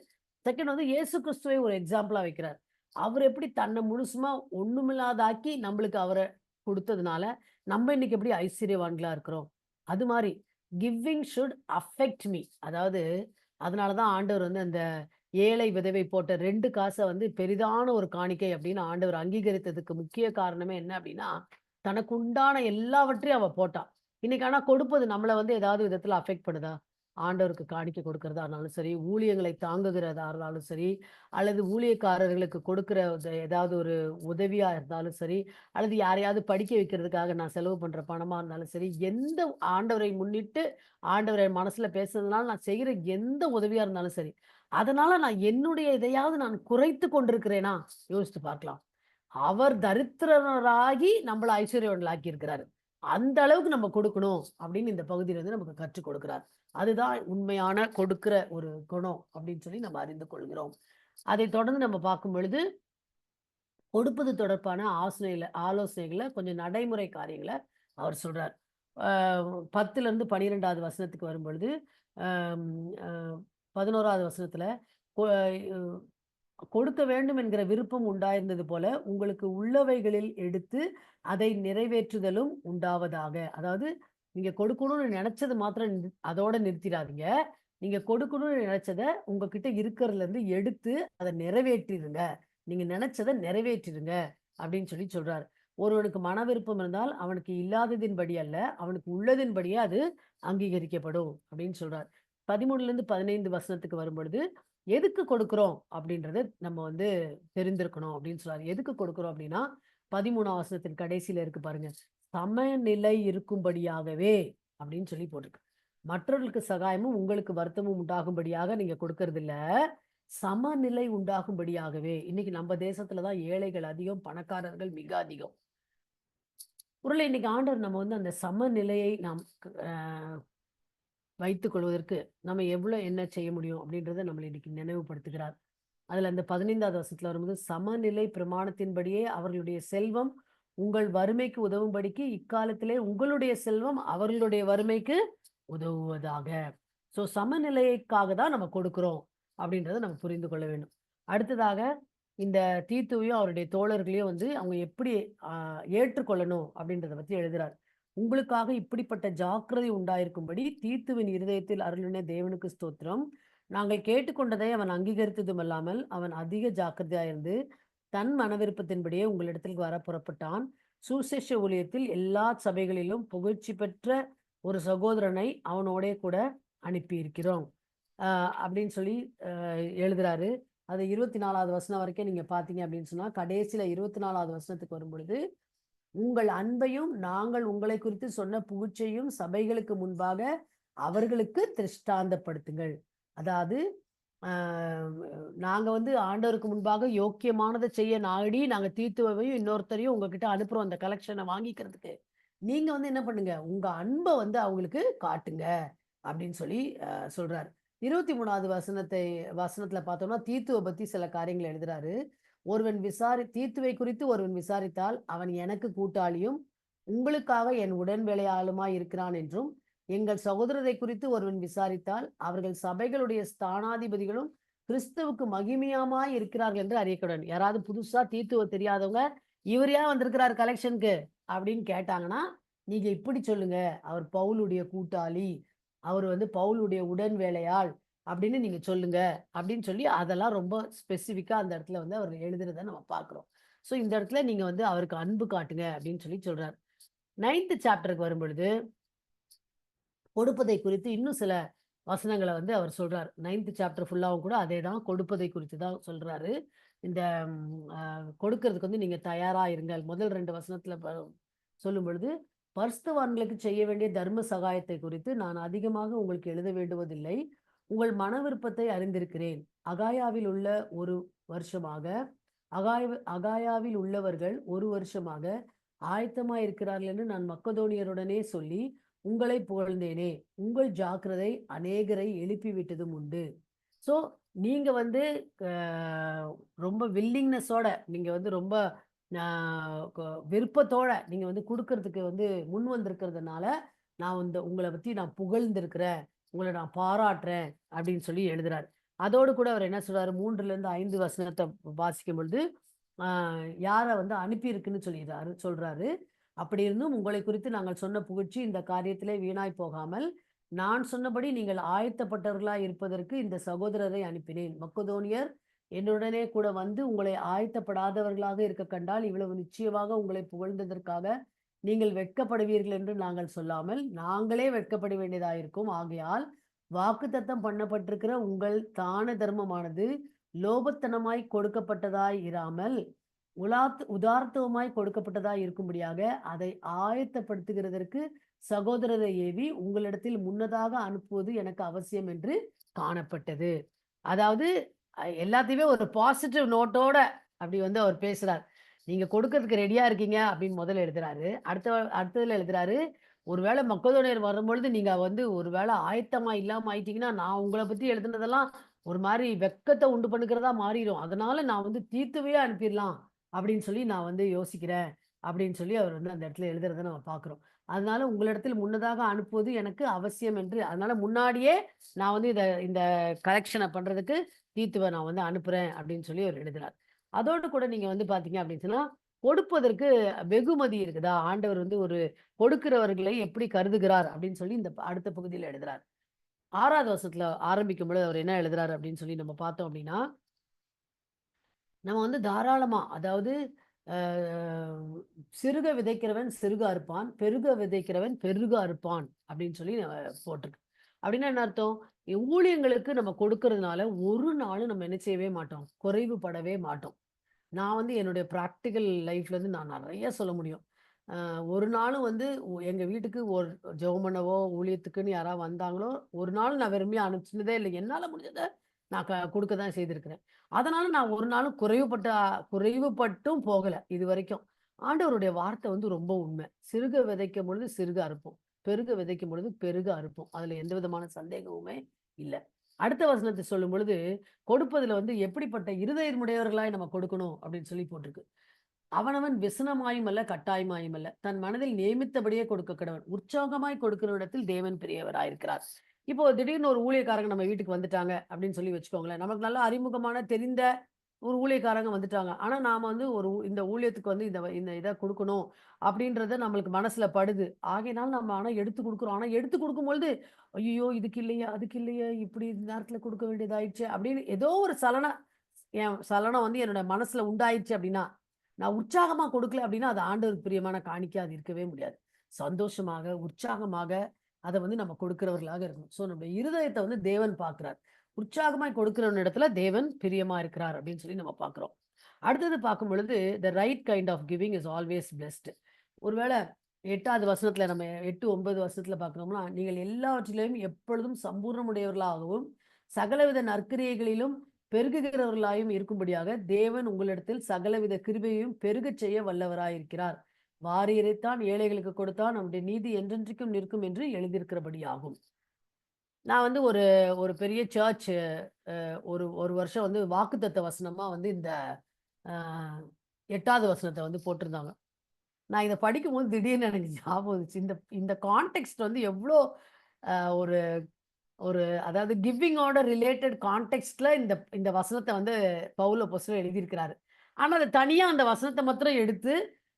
செகண்ட் வந்து இயேசு கிறிஸ்துவை ஒரு எக்ஸாம்பிளா வைக்கிறார். அவர் எப்படி தன்னை முழுசுமா ஒண்ணுமில்லாதாக்கி நம்மளுக்கு அவரை கொடுத்ததுனால நம்ம இன்னைக்கு எப்படி ஐஸ்வர்யவான்களா இருக்கிறோம். அது மாதிரி கிவிங் ஷுட் அஃபெக்ட் மீ. அதாவது அதனாலதான் ஆண்டவர் வந்து அந்த ஏழை விதவை போட்ட 2 காசை வந்து பெரிதான ஒரு காணிக்கை அப்படின்னு ஆண்டவர் அங்கீகரித்ததுக்கு முக்கிய காரணமே என்ன அப்படின்னா, தனக்கு உண்டான எல்லாவற்றையும் அவ போட்டா. இன்னைக்கு ஆனா கொடுப்பது நம்மள வந்து ஏதாவது விதத்துல அஃபெக்ட் பண்ணுதா? ஆண்டவருக்கு காணிக்கை கொடுக்கிறதா இருந்தாலும் சரி, ஊழியங்களை தாங்குகிறதா இருந்தாலும் சரி, அல்லது ஊழியக்காரர்களுக்கு கொடுக்கிற ஏதாவது ஒரு உதவியா இருந்தாலும் சரி, அல்லது யாரையாவது படிக்க வைக்கிறதுக்காக நான் செலவு பண்ற பணமா இருந்தாலும் சரி, எந்த ஆண்டவரை முன்னிட்டு ஆண்டவரை மனசுல பேசுறதுனால நான் செய்யற எந்த உதவியா இருந்தாலும் சரி, அதனால நான் என்னுடைய இதையாவது நான் குறைத்து கொண்டிருக்கிறேனா? யோசித்து பார்க்கலாம். அவர் தரித்திரராகி நம்மள ஐஸ்வர்யவான்களாக்கி இருக்கிறாரு. அந்த அளவுக்கு நம்ம கொடுக்கணும் அப்படின்னு இந்த பகுதியில இருந்து நமக்கு கற்றுக் கொடுக்கிறார். அதுதான் உண்மையான கொடுக்கிற ஒரு குணம் அப்படின்னு சொல்லி நம்ம அறிந்து கொள்கிறோம். அதைத் தொடர்ந்து நம்ம பார்க்கும் பொழுது, கொடுப்பது தொடர்பான ஆலோசனைகள கொஞ்சம் நடைமுறை காரியங்கள அவர் சொல்றார். அ 10லிருந்து 12வது வசனத்துக்கு வரும்பொழுது, அம் அ 11வது வசனத்துல கொ கொடுக்க வேண்டும் என்கிற விருப்பம் உண்டாயிருந்தது போல உங்களுக்கு உள்ளவைகளில் எடுத்து அதை நிறைவேற்றுதலும் உண்டாவதாக. அதாவது நீங்க கொடுக்கணும்னு நினைச்சது மாத்திரம் அதோட நிறுத்திடாதீங்க. நீங்க கொடுக்கணும்னு நினைச்சத உங்ககிட்ட இருக்கிறதுல இருந்து எடுத்து அதை நிறைவேற்றிடுங்க. நீங்க நினைச்சத நிறைவேற்றிடுங்க அப்படின்னு சொல்லி சொல்றாரு. ஒருவனுக்கு மன விருப்பம் இருந்தால் அவனுக்கு இல்லாததின்படி அல்ல, அவனுக்கு உள்ளதின்படியே அது அங்கீகரிக்கப்படும் அப்படின்னு சொல்றார். 13லிருந்து 15 வசனத்துக்கு வரும்பொழுது, எதுக்கு கொடுக்கிறோம் அப்படின்றத நம்ம வந்து தெரிந்திருக்கணும் அப்படின்னு சொல்றாரு. எதுக்கு கொடுக்கிறோம் அப்படின்னா, 13ஆம் வசனத்தின் கடைசியில இருக்கு பாருங்க. சமநிலை இருக்கும்படியாகவே அப்படின்னு சொல்லி போட்டிருக்கு. மற்றவர்களுக்கு சகாயமும் உங்களுக்கு வருத்தமும் உண்டாகும்படியாக நீங்க கொடுக்கறது இல்ல. சமநிலை உண்டாகும்படியாகவே. இன்னைக்கு நம்ம தேசத்துல தான் ஏழைகள் அதிகம், பணக்காரர்கள் மிக அதிகம். ஒருவேளை இன்னைக்கு ஆண்டவர் நம்ம வந்து அந்த சமநிலையை நாம் வைத்துக் கொள்வதற்கு நம்ம எவ்வளவு என்ன செய்ய முடியும் அப்படின்றத நம்மளை இன்னைக்கு நினைவுபடுத்துகிறார். அதுல அந்த 15வது வசனத்துல வரும்போது, சமநிலை பிரமாணத்தின்படியே அவர்களுடைய செல்வம் உங்கள் வறுமைக்கு உதவும்படிக்கு இக்காலத்திலே உங்களுடைய செல்வம் அவர்களுடைய வறுமைக்கு உதவுவதாக. சோ சமநிலைக்காக தான் நம்ம கொடுக்கிறோம் அப்படின்றத நம்ம புரிந்து கொள்ள வேண்டும். அடுத்ததாக இந்த தீத்துவையும் அவருடைய தோழர்களையும் வந்து அவங்க எப்படி ஏற்றுக்கொள்ளணும் அப்படின்றத பத்தி எழுதுறார். உங்களுக்காக இப்படிப்பட்ட ஜாக்கிரதை உண்டாயிருக்கும்படி தீத்துவின் இருதயத்தில் அருளின தேவனுக்கு ஸ்தோத்திரம். நாங்கள் கேட்டுக்கொண்டதை அவன் அங்கீகரித்ததும் அல்லாமல் அவன் அதிக ஜாக்கிரதையாயிருந்து தன் மனவிருப்பத்தின்படியே உங்களிடத்திற்கு வர புறப்பட்டான். சுசேஷ ஊழியத்தில் எல்லா சபைகளிலும் புகழ்ச்சி பெற்ற ஒரு சகோதரனை அவனோட கூட அனுப்பி இருக்கிறோம் அப்படின்னு சொல்லி எழுதுறாரு. அது 24வது வசனம் வரைக்கும் நீங்க பாத்தீங்க அப்படின்னு சொன்னா, கடைசியில 24வது வசனத்துக்கு வரும் பொழுது, உங்கள் அன்பையும் நாங்கள் உங்களை குறித்து சொன்ன புகழ்ச்சியையும் சபைகளுக்கு முன்பாக அவர்களுக்கு திருஷ்டாந்தப்படுத்துங்கள். அதாவது நாங்க வந்து ஆண்டவருக்கு முன்பாக யோக்கியமானதை செய்ய நாடி நாங்க தீத்துவையும் இன்னொருத்தரையும் உங்ககிட்ட அனுப்புறோம் அந்த கலெக்ஷனை வாங்கிக்கிறதுக்கு. நீங்க வந்து என்ன பண்ணுங்க, உங்க அன்பை வந்து அவங்களுக்கு காட்டுங்க அப்படின்னு சொல்லி சொல்றாரு. 23வது வசனத்துல பார்த்தோம்னா தீத்துவை பத்தி சில காரியங்களை எழுதுறாரு. தீத்துவை குறித்து ஒருவன் விசாரித்தால் அவன் எனக்கு கூட்டாளியும் உங்களுக்காக என் உடன் வேலையாளுமாய் இருக்கிறான் என்றும், எங்கள் சகோதரரை குறித்து ஒருவன் விசாரித்தால் அவர்கள் சபைகளுடைய ஸ்தானாதிபதிகளும் கிறிஸ்துவுக்கு மகிமையாமாய் இருக்கிறார்கள் என்று அறியக்கூடாது. யாராவது புதுசா தீத்துவ தெரியாதவங்க இவர் ஏன் வந்திருக்கிறார் கலெக்ஷனுக்கு அப்படின்னு கேட்டாங்கன்னா, நீங்க இப்படி சொல்லுங்க, அவர் பவுலுடைய கூட்டாளி, அவர் வந்து பவுலுடைய உடன் வேலையாள் அப்படின்னு நீங்க சொல்லுங்க அப்படின்னு சொல்லி அதெல்லாம் ரொம்ப ஸ்பெசிஃபிக்கா அந்த இடத்துல வந்து அவர் எழுதுறத நம்ம பார்க்கிறோம். ஸோ இந்த இடத்துல நீங்க வந்து அவருக்கு அன்பு காட்டுங்க அப்படின்னு சொல்லி சொல்றாரு. 9th சாப்டருக்கு வரும்பொழுது கொடுப்பதை குறித்து இன்னும் சில வசனங்களை வந்து அவர் சொல்றார். 9th சாப்டர் ஃபுல்லாவும் கூட அதே தான், கொடுப்பதை குறித்து தான் சொல்றாரு. இந்த கொடுக்கறதுக்கு வந்து நீங்க தயாரா இருங்கள். முதல் 2 வசனத்துல சொல்லும் பொழுது, பரிசுத்தவான்களுக்கு செய்ய வேண்டிய தர்ம சகாயத்தை குறித்து நான் அதிகமாக உங்களுக்கு எழுத வேண்டுவதில்லை. உங்கள் மன விருப்பத்தை அறிந்திருக்கிறேன். அகாயாவில் உள்ளவர்கள் 1 வருஷமாக ஆயத்தமாய் இருக்கிறார்கள் என்று நான் மக்கதோனியருடனே சொல்லி உங்களை புகழ்ந்தேனே. உங்கள் ஜாக்கிரதை அநேகரை எழுப்பி விட்டதும் உண்டு. ஸோ நீங்க வந்து ரொம்ப வில்லிங்னஸோட நீங்க வந்து ரொம்ப விருப்பத்தோட நீங்க வந்து கொடுக்கறதுக்கு வந்து முன் வந்திருக்கிறதுனால நான் வந்து உங்களை பத்தி நான் புகழ்ந்திருக்கிறேன், உங்களை நான் பாராட்டுறேன் அப்படின்னு சொல்லி எழுதுறாரு. அதோடு கூட அவர் என்ன சொல்றாரு, 3-5 வசனத்தை வாசிக்கும் பொழுது யார வந்து அனுப்பியிருக்குன்னு சொல்றாரு. அப்படி இருந்தும் உங்களை குறித்து நாங்கள் சொன்ன புகழ்ச்சி இந்த காரியத்திலே வீணாய் போகாமல், நான் சொன்னபடி நீங்கள் ஆயத்தப்பட்டவர்களாய் இருப்பதற்கு இந்த சகோதரரை அனுப்பினேன். மக்கதோனியர் என்னுடனே கூட வந்து உங்களை ஆயத்தப்படாதவர்களாக இருக்க கண்டால், இவ்வளவு நிச்சயமாக உங்களை புகழ்ந்ததற்காக நீங்கள் வெட்கப்படுவீர்கள் என்று நாங்கள் சொல்லாமல், நாங்களே வெட்கப்பட வேண்டியதாயிருக்கும். ஆகையால் வாக்குத்தத்தம் பண்ணப்பட்டிருக்கிற உங்கள் தான தர்மமானது லோபத்தனமாய் கொடுக்கப்பட்டதாய் இராமல் உதார்த்தமாய் கொடுக்கப்பட்டதாய் இருக்கும்படியாக அதை ஆயத்தப்படுத்துகிறதற்கு சகோதரரை ஏவி உங்களிடத்தில் முன்னதாக அனுப்புவது எனக்கு அவசியம் என்று காணப்பட்டது. அதாவது எல்லாத்தையுமே ஒரு பாசிட்டிவ் நோட்டோட அப்படி வந்து அவர் பேசுறார். நீங்க கொடுக்கறதுக்கு ரெடியா இருக்கீங்க அப்படின்னு முதல்ல எழுதுறாரு. அடுத்ததுல எழுதுறாரு, ஒருவேளை மக்கதோனியர் வரும்பொழுது நீங்க வந்து ஒருவேளை ஆயத்தமா இல்லாம ஆயிட்டீங்கன்னா, நான் உங்களை பத்தி எழுதுனதெல்லாம் ஒரு மாதிரி வெட்கத்தை உண்டு பண்ணுகிறதா மாறிடும். அதனால நான் வந்து தீத்துவே அனுப்பிடலாம் அப்படின்னு சொல்லி நான் வந்து யோசிக்கிறேன் அப்படின்னு சொல்லி அவர் வந்து அந்த இடத்துல எழுதுறதை நம்ம பார்க்கிறோம். அதனால உங்களிடத்தில் முன்னதாக அனுப்புவது எனக்கு அவசியம் என்று, அதனால முன்னாடியே நான் வந்து இந்த கரெக்ஷனை பண்றதுக்கு தீத்துவை நான் வந்து அனுப்புறேன் அப்படின்னு சொல்லி அவர் எழுதுறார். அதோடு கூட நீங்க வந்து பாத்தீங்க அப்படின்னு சொன்னா, கொடுப்பதற்கு வெகுமதி இருக்குதா, ஆண்டவர் வந்து ஒரு கொடுக்கிறவர்களை எப்படி கருதுகிறார் அப்படின்னு சொல்லி இந்த அடுத்த பகுதியில் எழுதுறார். 6வது வசனத்துல ஆரம்பிக்கும் பொழுது அவர் என்ன எழுதுறாரு அப்படின்னு சொல்லி நம்ம பார்த்தோம் அப்படின்னா, நம்ம வந்து தாராளமா, அதாவது சிறுக விதைக்கிறவன் சிறுக அறுப்பான், பெருக விதைக்கிறவன் பெருக அறுப்பான் அப்படின்னு சொல்லி போட்டிருக்கு. அப்படின்னா என்ன அர்த்தம்? ஊழியங்களுக்கு நம்ம கொடுக்கறதுனால ஒரு நாளும் நம்ம என்ன செய்யவே மாட்டோம், குறைவுபடவே மாட்டோம். நான் வந்து என்னுடைய பிராக்டிகல் லைஃப்ல இருந்து நான் நிறைய சொல்ல முடியும். ஒரு நாளும் வந்து எங்க வீட்டுக்கு ஒரு ஜெபம் பண்ணவோ, ஊழியத்துக்குன்னு யாராவது வந்தாங்களோ, ஒரு நாள் நான் விரும்பி அனுப்பிச்சதே இல்லை. என்னால முடிஞ்சத நான் குடுக்க தான் செய்திருக்கிறேன். அதனால நான் ஒரு நாளும் குறைவுபட்டும் போகல இதுவரைக்கும். ஆண்டவருடைய வார்த்தை வந்து ரொம்ப உண்மை. சிறுக விதைக்கும் பொழுது சிறுக அறுப்போம். பெருக விதைக்கும் பொழுது பெருக அறுப்போம். அதுல எந்த விதமான சந்தேகமுமே இல்ல. அடுத்த வசனத்தை சொல்லும் பொழுது, கொடுப்பதுல வந்து எப்படிப்பட்ட இருதயமுடையவர்களாய் நம்ம கொடுக்கணும் அப்படின்னு சொல்லி போட்டிருக்கு. அவனவன் விசனமாயும் அல்ல, கட்டாயமாயும் அல்ல, தன் மனதில் நியமித்தபடியே கொடுக்க கடவன். உற்சாகமாய் கொடுக்கிற இடத்தில் தேவன் பெரியவராயிருக்கிறார். இப்போ திடீர்னு ஒரு ஊழியக்காரங்க நம்ம வீட்டுக்கு வந்துட்டாங்க அப்படின்னு சொல்லி வச்சுக்கோங்களேன். நமக்கு நல்லா அறிமுகமான தெரிந்த ஒரு ஊழியக்காரங்க வந்துட்டாங்க. ஆனா நாம வந்து இந்த ஊழியத்துக்கு வந்து இந்த இதை கொடுக்கணும் அப்படின்றத நம்மளுக்கு மனசுல படுது. ஆகையினால நம்ம ஆனா எடுத்து கொடுக்குறோம். ஆனா எடுத்து கொடுக்கும்பொழுது, ஐயோ இதுக்கு இல்லையே, அதுக்கு இல்லையே, இப்படி இந்த நேரத்துல கொடுக்க வேண்டியதாயிடுச்சு அப்படின்னு ஏதோ ஒரு என் சலனம் வந்து என்னோட மனசுல உண்டாயிடுச்சு அப்படின்னா, நான் உற்சாகமா கொடுக்கல அப்படின்னா, அது ஆண்டவருக்கு பிரியமான காணிக்கையா அது இருக்கவே முடியாது. சந்தோஷமாக, உற்சாகமாக அத வந்து நம்ம கொடுக்கிறவர்களாக இருக்கணும். ஸோ நம்ம இருதயத்த வந்து தேவன் பார்க்கிறார். உற்சாகமாய் கொடுக்கிறவன் இடத்துல தேவன் பிரியமா இருக்கிறார் அப்படின்னு சொல்லி நம்ம பார்க்கிறோம். அடுத்தது பார்க்கும் பொழுது, the right kind of giving is always blessed. ஒருவேளை 8வது வசனத்துல நம்ம 8, 9 வசனத்துல பார்க்கிறோம்னா, நீங்கள் எல்லாவற்றிலும் எப்பொழுதும் சம்பூர்ணமுடையவர்களாகவும், சகலவித நற்கிரியைகளிலும் பெருகுகிறவர்களாயும் இருக்கும்படியாக தேவன் உங்களிடத்தில் சகலவித கிருபையையும் பெருகச் செய்ய வல்லவராயிருக்கிறார். வாரியரைத்தான் ஏழைகளுக்கு கொடுத்தான், நம்முடைய நீதி என்றென்றைக்கும் நிற்கும் என்று எழுதியிருக்கிறபடியாகும். நான் வந்து ஒரு ஒரு பெரிய சர்ச் ஒரு வருஷம் வந்து வாக்குத்தத்த வசனமா வந்து இந்த 8வது வசனத்தை வந்து போட்டிருந்தாங்க. நான் இதை படிக்கும்போது திடீர்னு எனக்கு ஞாபகம் வந்துச்சு. இந்த இந்த கான்டெக்ஸ்ட் வந்து எவ்வளோ ஒரு ஒரு அதாவது கிவிங்கோட ரிலேட்டட் கான்டெக்ஸ்ட்ல இந்த இந்த வசனத்தை வந்து பவுல் அப்போஸ்தலர் எழுதியிருக்கிறாரு. ஆனா அது தனியா அந்த வசனத்தை மாத்திரம் எடுத்து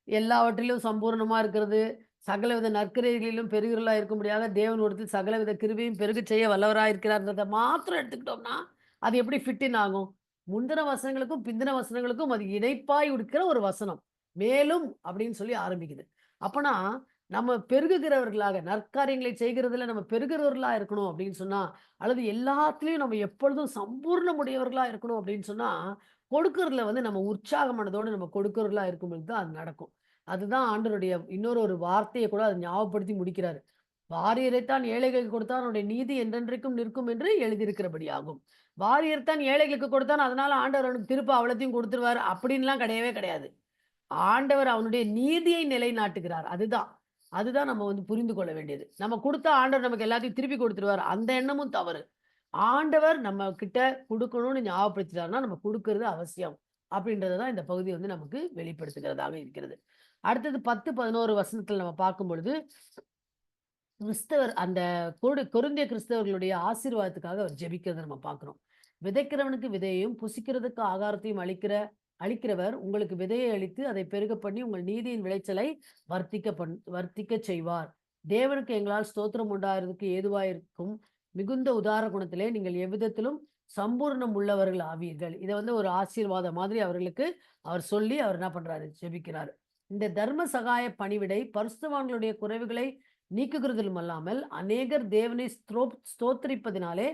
எல்லாவற்றிலும் சம்பூர்ணமா இருக்கிறது, சகலவித நற்கிரியைகளிலும் பெருகிறலா இருக்கும்படியாக தேவன் ஒருத்தர் சகலவித கிருபையும் பெருகச் செய்ய வல்லவராய் இருக்கிறார்ன்றத மாத்திரம் எடுத்துக்கிட்டோம்னா, அது எப்படி ஃபிட் இன் ஆகும்? முந்தின வசனங்களுக்கும், பிந்தின வசனங்களுக்கும் அது இணைப்பாய் இருக்கிற ஒரு வசனம். மேலும் அப்படின்னு சொல்லி ஆரம்பிக்குது. அப்பனா நம்ம பெருகுகிறவர்களாக, நற்காரியங்களை செய்கிறதுல நம்ம பெருகுகிறவர்களா இருக்கணும் அப்படின்னு சொன்னா, அல்லது எல்லாத்துலயும் நம்ம எப்பொழுதும் சம்பூர்ணமுடையவர்களா இருக்கணும் அப்படின்னு சொன்னா, கொடுக்கறதுல வந்து நம்ம உற்சாகமானதோட நம்ம கொடுக்கறவர்களா இருக்கும்பொழுது தான் அது நடக்கும். அதுதான் ஆண்டவருடைய இன்னொரு வார்த்தைய கூட அது ஞாபகப்படுத்தி முடிக்கிறாரு. "வாரியரைத்தான் ஏழைகளுக்கு கொடுத்தான், அவருடைய நீதி என்றென்றைக்கும் நிற்கும் என்று எழுதியிருக்கிறபடியாகும்." வாரியர் தான் ஏழைகளுக்கு கொடுத்தான், அதனால ஆண்டவர் அவனுக்கு திருப்ப அவ்வளத்தையும் குடுத்துருவாரு அப்படின்லாம் கிடையவே கிடையாது. ஆண்டவர் அவனுடைய நீதியை நிலைநாட்டுகிறார். அதுதான். அதுதான் நம்ம வந்து புரிந்து கொள்ள வேண்டியது. நம்ம குடுத்தா ஆண்டவர் நமக்கு எல்லாத்தையும் திருப்பி குடுத்துருவாரு. அந்த எண்ணமும் தவறு. ஆண்டவர் நம்ம கிட்ட குடுக்கணும்னு ஞாபகப்படுத்திட்டார்னா, நம்ம குடுக்கறது அவசியம். அப்படின்றத தான் இந்த பகுதி வந்து நமக்கு வெளிப்படுத்துகிறதாக இருக்கிறது. அடுத்தது 10, 11 வசனத்துல நம்ம பார்க்கும் பொழுது, கிறிஸ்தவர் அந்த கொரிந்திய கிறிஸ்தவர்களுடைய ஆசீர்வாதத்துக்காக அவர் ஜெபிக்கிறத நம்ம பார்க்கிறோம். விதைக்கிறவனுக்கு விதையையும், புசிக்கிறதுக்கு ஆகாரத்தையும் அளிக்கிறவர் உங்களுக்கு விதையை அளித்து அதை பெருக பண்ணி உங்கள் நீதியின் விளைச்சலை வர்த்திக்கச் செய்வார். தேவனுக்கு எங்களால் ஸ்தோத்திரம் உண்டாகிறதுக்கு ஏதுவாயிருக்கும் மிகுந்த உதார குணத்திலே நீங்கள் எவ்விதத்திலும் சம்பூர்ணம் உள்ளவர்கள் ஆவீர்கள். இதை வந்து ஒரு ஆசீர்வாதம் மாதிரி அவர்களுக்கு அவர் சொல்லி அவர் என்ன பண்றாரு? ஜெபிக்கிறாரு. இந்த தர்ம சகாய பணிவிடை பரிசுத்தவான்களுடைய குறைவுகளை நீக்குகிறதிலும் அல்லாமல் அநேகர் தேவனை ஸ்தோத்திரிப்பதினாலே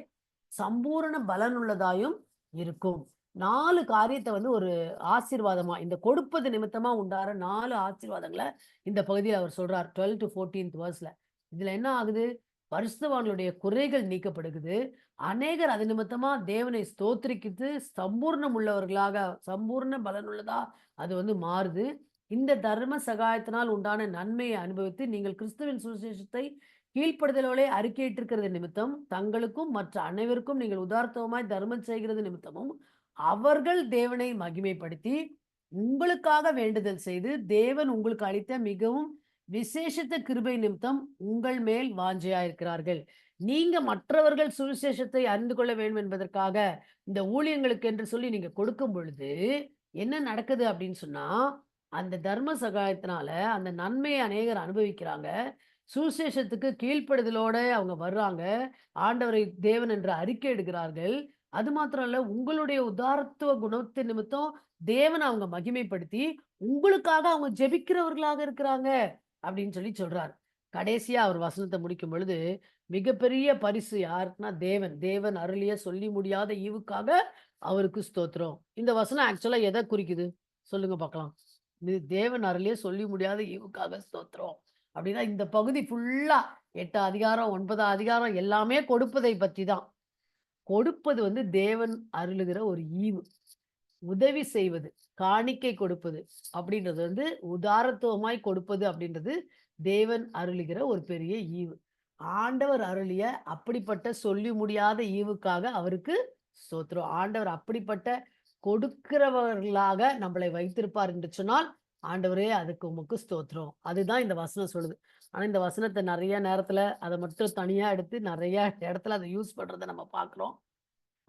சம்பூரண பலனுள்ளதாயும் இருக்கும். 4 காரியத்தை வந்து ஒரு ஆசீர்வாதமா, இந்த கொடுப்பது நிமித்தமா உண்டாற 4 ஆசீர்வாதங்கள இந்த பகுதியில அவர் சொல்றார். 12 to 14th வெர்ஸ்ல. இதுல என்ன ஆகுது? பரிசுத்தவான்களுடைய குறைகள் நீக்கப்படுகிறது. அநேகர் அது நிமித்தமா தேவனை ஸ்தோத்திரிக்கித்து சம்பூர்ணம் உள்ளவர்களாக, சம்பூர்ண பலனுள்ளதா அது வந்து மாறுது. இந்த தர்ம சகாயத்தினால் உண்டான நன்மையை அனுபவித்து நீங்கள் கிறிஸ்துவின் சுவிசேஷத்தை கீழ்ப்படுதலோட அறிக்கையிட்டிருக்கிறது நிமித்தம் தங்களுக்கும் மற்ற அனைவருக்கும் நீங்கள் உதார்த்தமாய் தர்மம் செய்கிறது நிமித்தமும் அவர்கள் தேவனை மகிமைப்படுத்தி உங்களுக்காக வேண்டுதல் செய்து தேவன் உங்களுக்கு அளித்த மிகவும் விசேஷித்த கிருபை நிமித்தம் உங்கள் மேல் வாஞ்சையாயிருக்கிறார்கள். நீங்க மற்றவர்கள் சுவிசேஷத்தை அறிந்து கொள்ள வேண்டும் என்பதற்காக இந்த ஊழியங்களுக்கு என்று சொல்லி நீங்க கொடுக்கும் பொழுது என்ன நடக்குது அப்படின்னு சொன்னா, அந்த தர்ம சகாயத்தினால அந்த நன்மையை அநேகர் அனுபவிக்கிறாங்க. சுவிசேஷத்துக்கு கீழ்ப்படுதலோட அவங்க வர்றாங்க. ஆண்டவரை தேவன் என்று அறிக்கை எடுக்கிறார்கள். அது மாத்திரம் இல்ல, உங்களுடைய உதாரத்துவ குணத்தின் நிமித்தம் தேவனை அவங்க மகிமைப்படுத்தி, உங்களுக்காக அவங்க ஜெபிக்கிறவர்களாக இருக்கிறாங்க அப்படின்னு சொல்லி சொல்றார். கடைசியா அவர் வசனத்த முடிக்கும் பொழுது, மிகப்பெரிய பரிசு யாருக்குன்னா தேவன். தேவன் அருளிய சொல்லி முடியாத ஈவுக்காக அவருக்கு ஸ்தோத்திரம். இந்த வசனம் ஆக்சுவலா எத குறிக்குது? சொல்லுங்க பார்க்கலாம். இது தேவன் அருளிய சொல்லி முடியாத ஈவுக்காக ஸ்தோத்திரம். அப்படின்னா இந்த பகுதி ஃபுல்லா 8 அதிகாரம், 9 அதிகாரம் எல்லாமே கொடுப்பதை பத்தி தான். கொடுப்பது வந்து தேவன் அருளுகிற ஒரு ஈவு. உதவி செய்வது, காணிக்கை கொடுப்பது அப்படின்றது வந்து உதாரத்துவமாய் கொடுப்பது அப்படின்றது தேவன் அருளுகிற ஒரு பெரிய ஈவு. ஆண்டவர் அருளிய அப்படிப்பட்ட சொல்லி முடியாத ஈவுக்காக அவருக்கு ஸ்தோத்திரம். ஆண்டவர் அப்படிப்பட்ட கொடுக்கிறவர்களாக நம்மளை வைத்திருப்பார் என்று சொன்னால், ஆண்டவரே அதுக்கு உமக்கு ஸ்தோத்திரம். அதுதான் இந்த வசனம் சொல்லுது. ஆனா இந்த வசனத்தை நிறைய நேரத்துல அதை மட்டும் தனியா எடுத்து நிறைய இடத்துல அதை யூஸ் பண்றதை நம்ம பார்க்கிறோம்.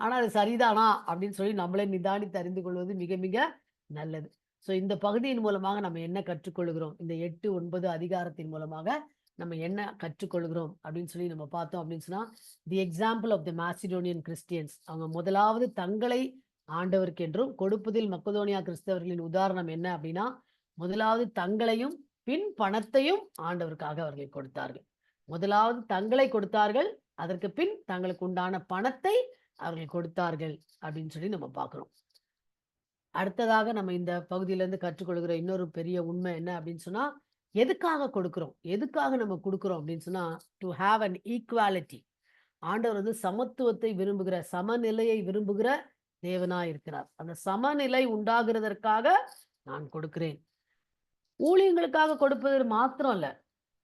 ஆனா அது சரிதானா அப்படின்னு சொல்லி நம்மளே நிதானித்து அறிந்து கொள்வது மிக மிக நல்லது. ஸோ இந்த பகுதியின் மூலமாக நம்ம என்ன கற்றுக்கொள்கிறோம்? இந்த 8, 9 அதிகாரத்தின் மூலமாக நம்ம என்ன கற்றுக்கொள்கிறோம் அப்படின்னு சொல்லி நம்ம பார்த்தோம் அப்படின்னு சொன்னா, the example of the Macedonian Christians, அவங்க முதலாவது தங்களை ஆண்டவருக்கு என்றும் கொடுப்பதில் மக்கதோனியா கிறிஸ்தவர்களின் உதாரணம் என்ன அப்படின்னா, முதலாவது தங்களையும் பின் பணத்தையும் ஆண்டவருக்காக அவர்கள் கொடுத்தார்கள். முதலாவது தங்களை கொடுத்தார்கள், அதற்கு பின் தங்களுக்கு உண்டான பணத்தை அவர்கள் கொடுத்தார்கள் அப்படின்னு சொல்லி நம்ம பார்க்கிறோம். அடுத்ததாக நம்ம இந்த பகுதியிலிருந்து கற்றுக்கொள்கிற இன்னொரு பெரிய உண்மை என்ன அப்படின்னு சொன்னா, எதுக்காக கொடுக்கிறோம்? எதுக்காக நம்ம கொடுக்கிறோம் அப்படின்னு சொன்னா, டு ஹேவ் அன் ஈக்வாலிட்டி. ஆண்டவர் வந்து சமத்துவத்தை விரும்புகிற, சமநிலையை விரும்புகிற தேவனாய் இருக்கிறார். அந்த சமநிலை உண்டாகிறதற்காக நான் கொடுக்கிறேன். ஊழியங்களுக்காக கொடுப்பது மாத்திரம் இல்ல.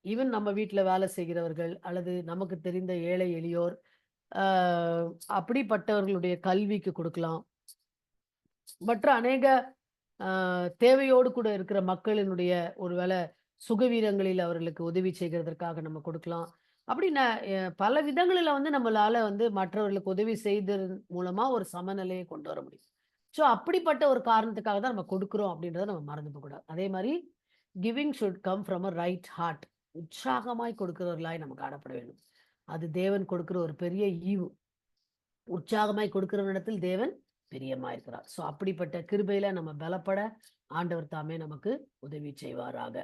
ஈவன் நம்ம வீட்டுல வேலை செய்கிறவர்கள் அல்லது நமக்கு தெரிந்த ஏழை எளியோர், அப்படிப்பட்டவர்களுடைய கல்விக்கு கொடுக்கலாம். மற்ற அநேக தேவையோடு கூட இருக்கிற மக்களினுடைய ஒருவேளை சுகவீனங்களில் அவர்களுக்கு உதவி செய்கிறதற்காக நம்ம கொடுக்கலாம். அப்படின்னு பல விதங்களில் வந்து நம்மளால வந்து மற்றவர்களுக்கு உதவி செய்ததன் மூலமா ஒரு சமநிலையை கொண்டு வர முடியும். ஸோ அப்படிப்பட்ட ஒரு காரணத்துக்காக தான் நம்ம கொடுக்குறோம் அப்படின்றத நம்ம மறந்து போகக்கூடாது. அதே மாதிரி giving should come from a right heart. உற்சாகமாய் கொடுக்கிறவர்களாய் நம்ம காணப்பட வேண்டும். அது தேவன் கொடுக்கிற ஒரு பெரிய ஈவு. உற்சாகமாய் கொடுக்கிறவனிடத்தில் தேவன் பிரியமாயிருக்கிறார். ஸோ அப்படிப்பட்ட கிருபையில நம்ம பலப்பட ஆண்டவர் தாமே நமக்கு உதவி செய்வாராக.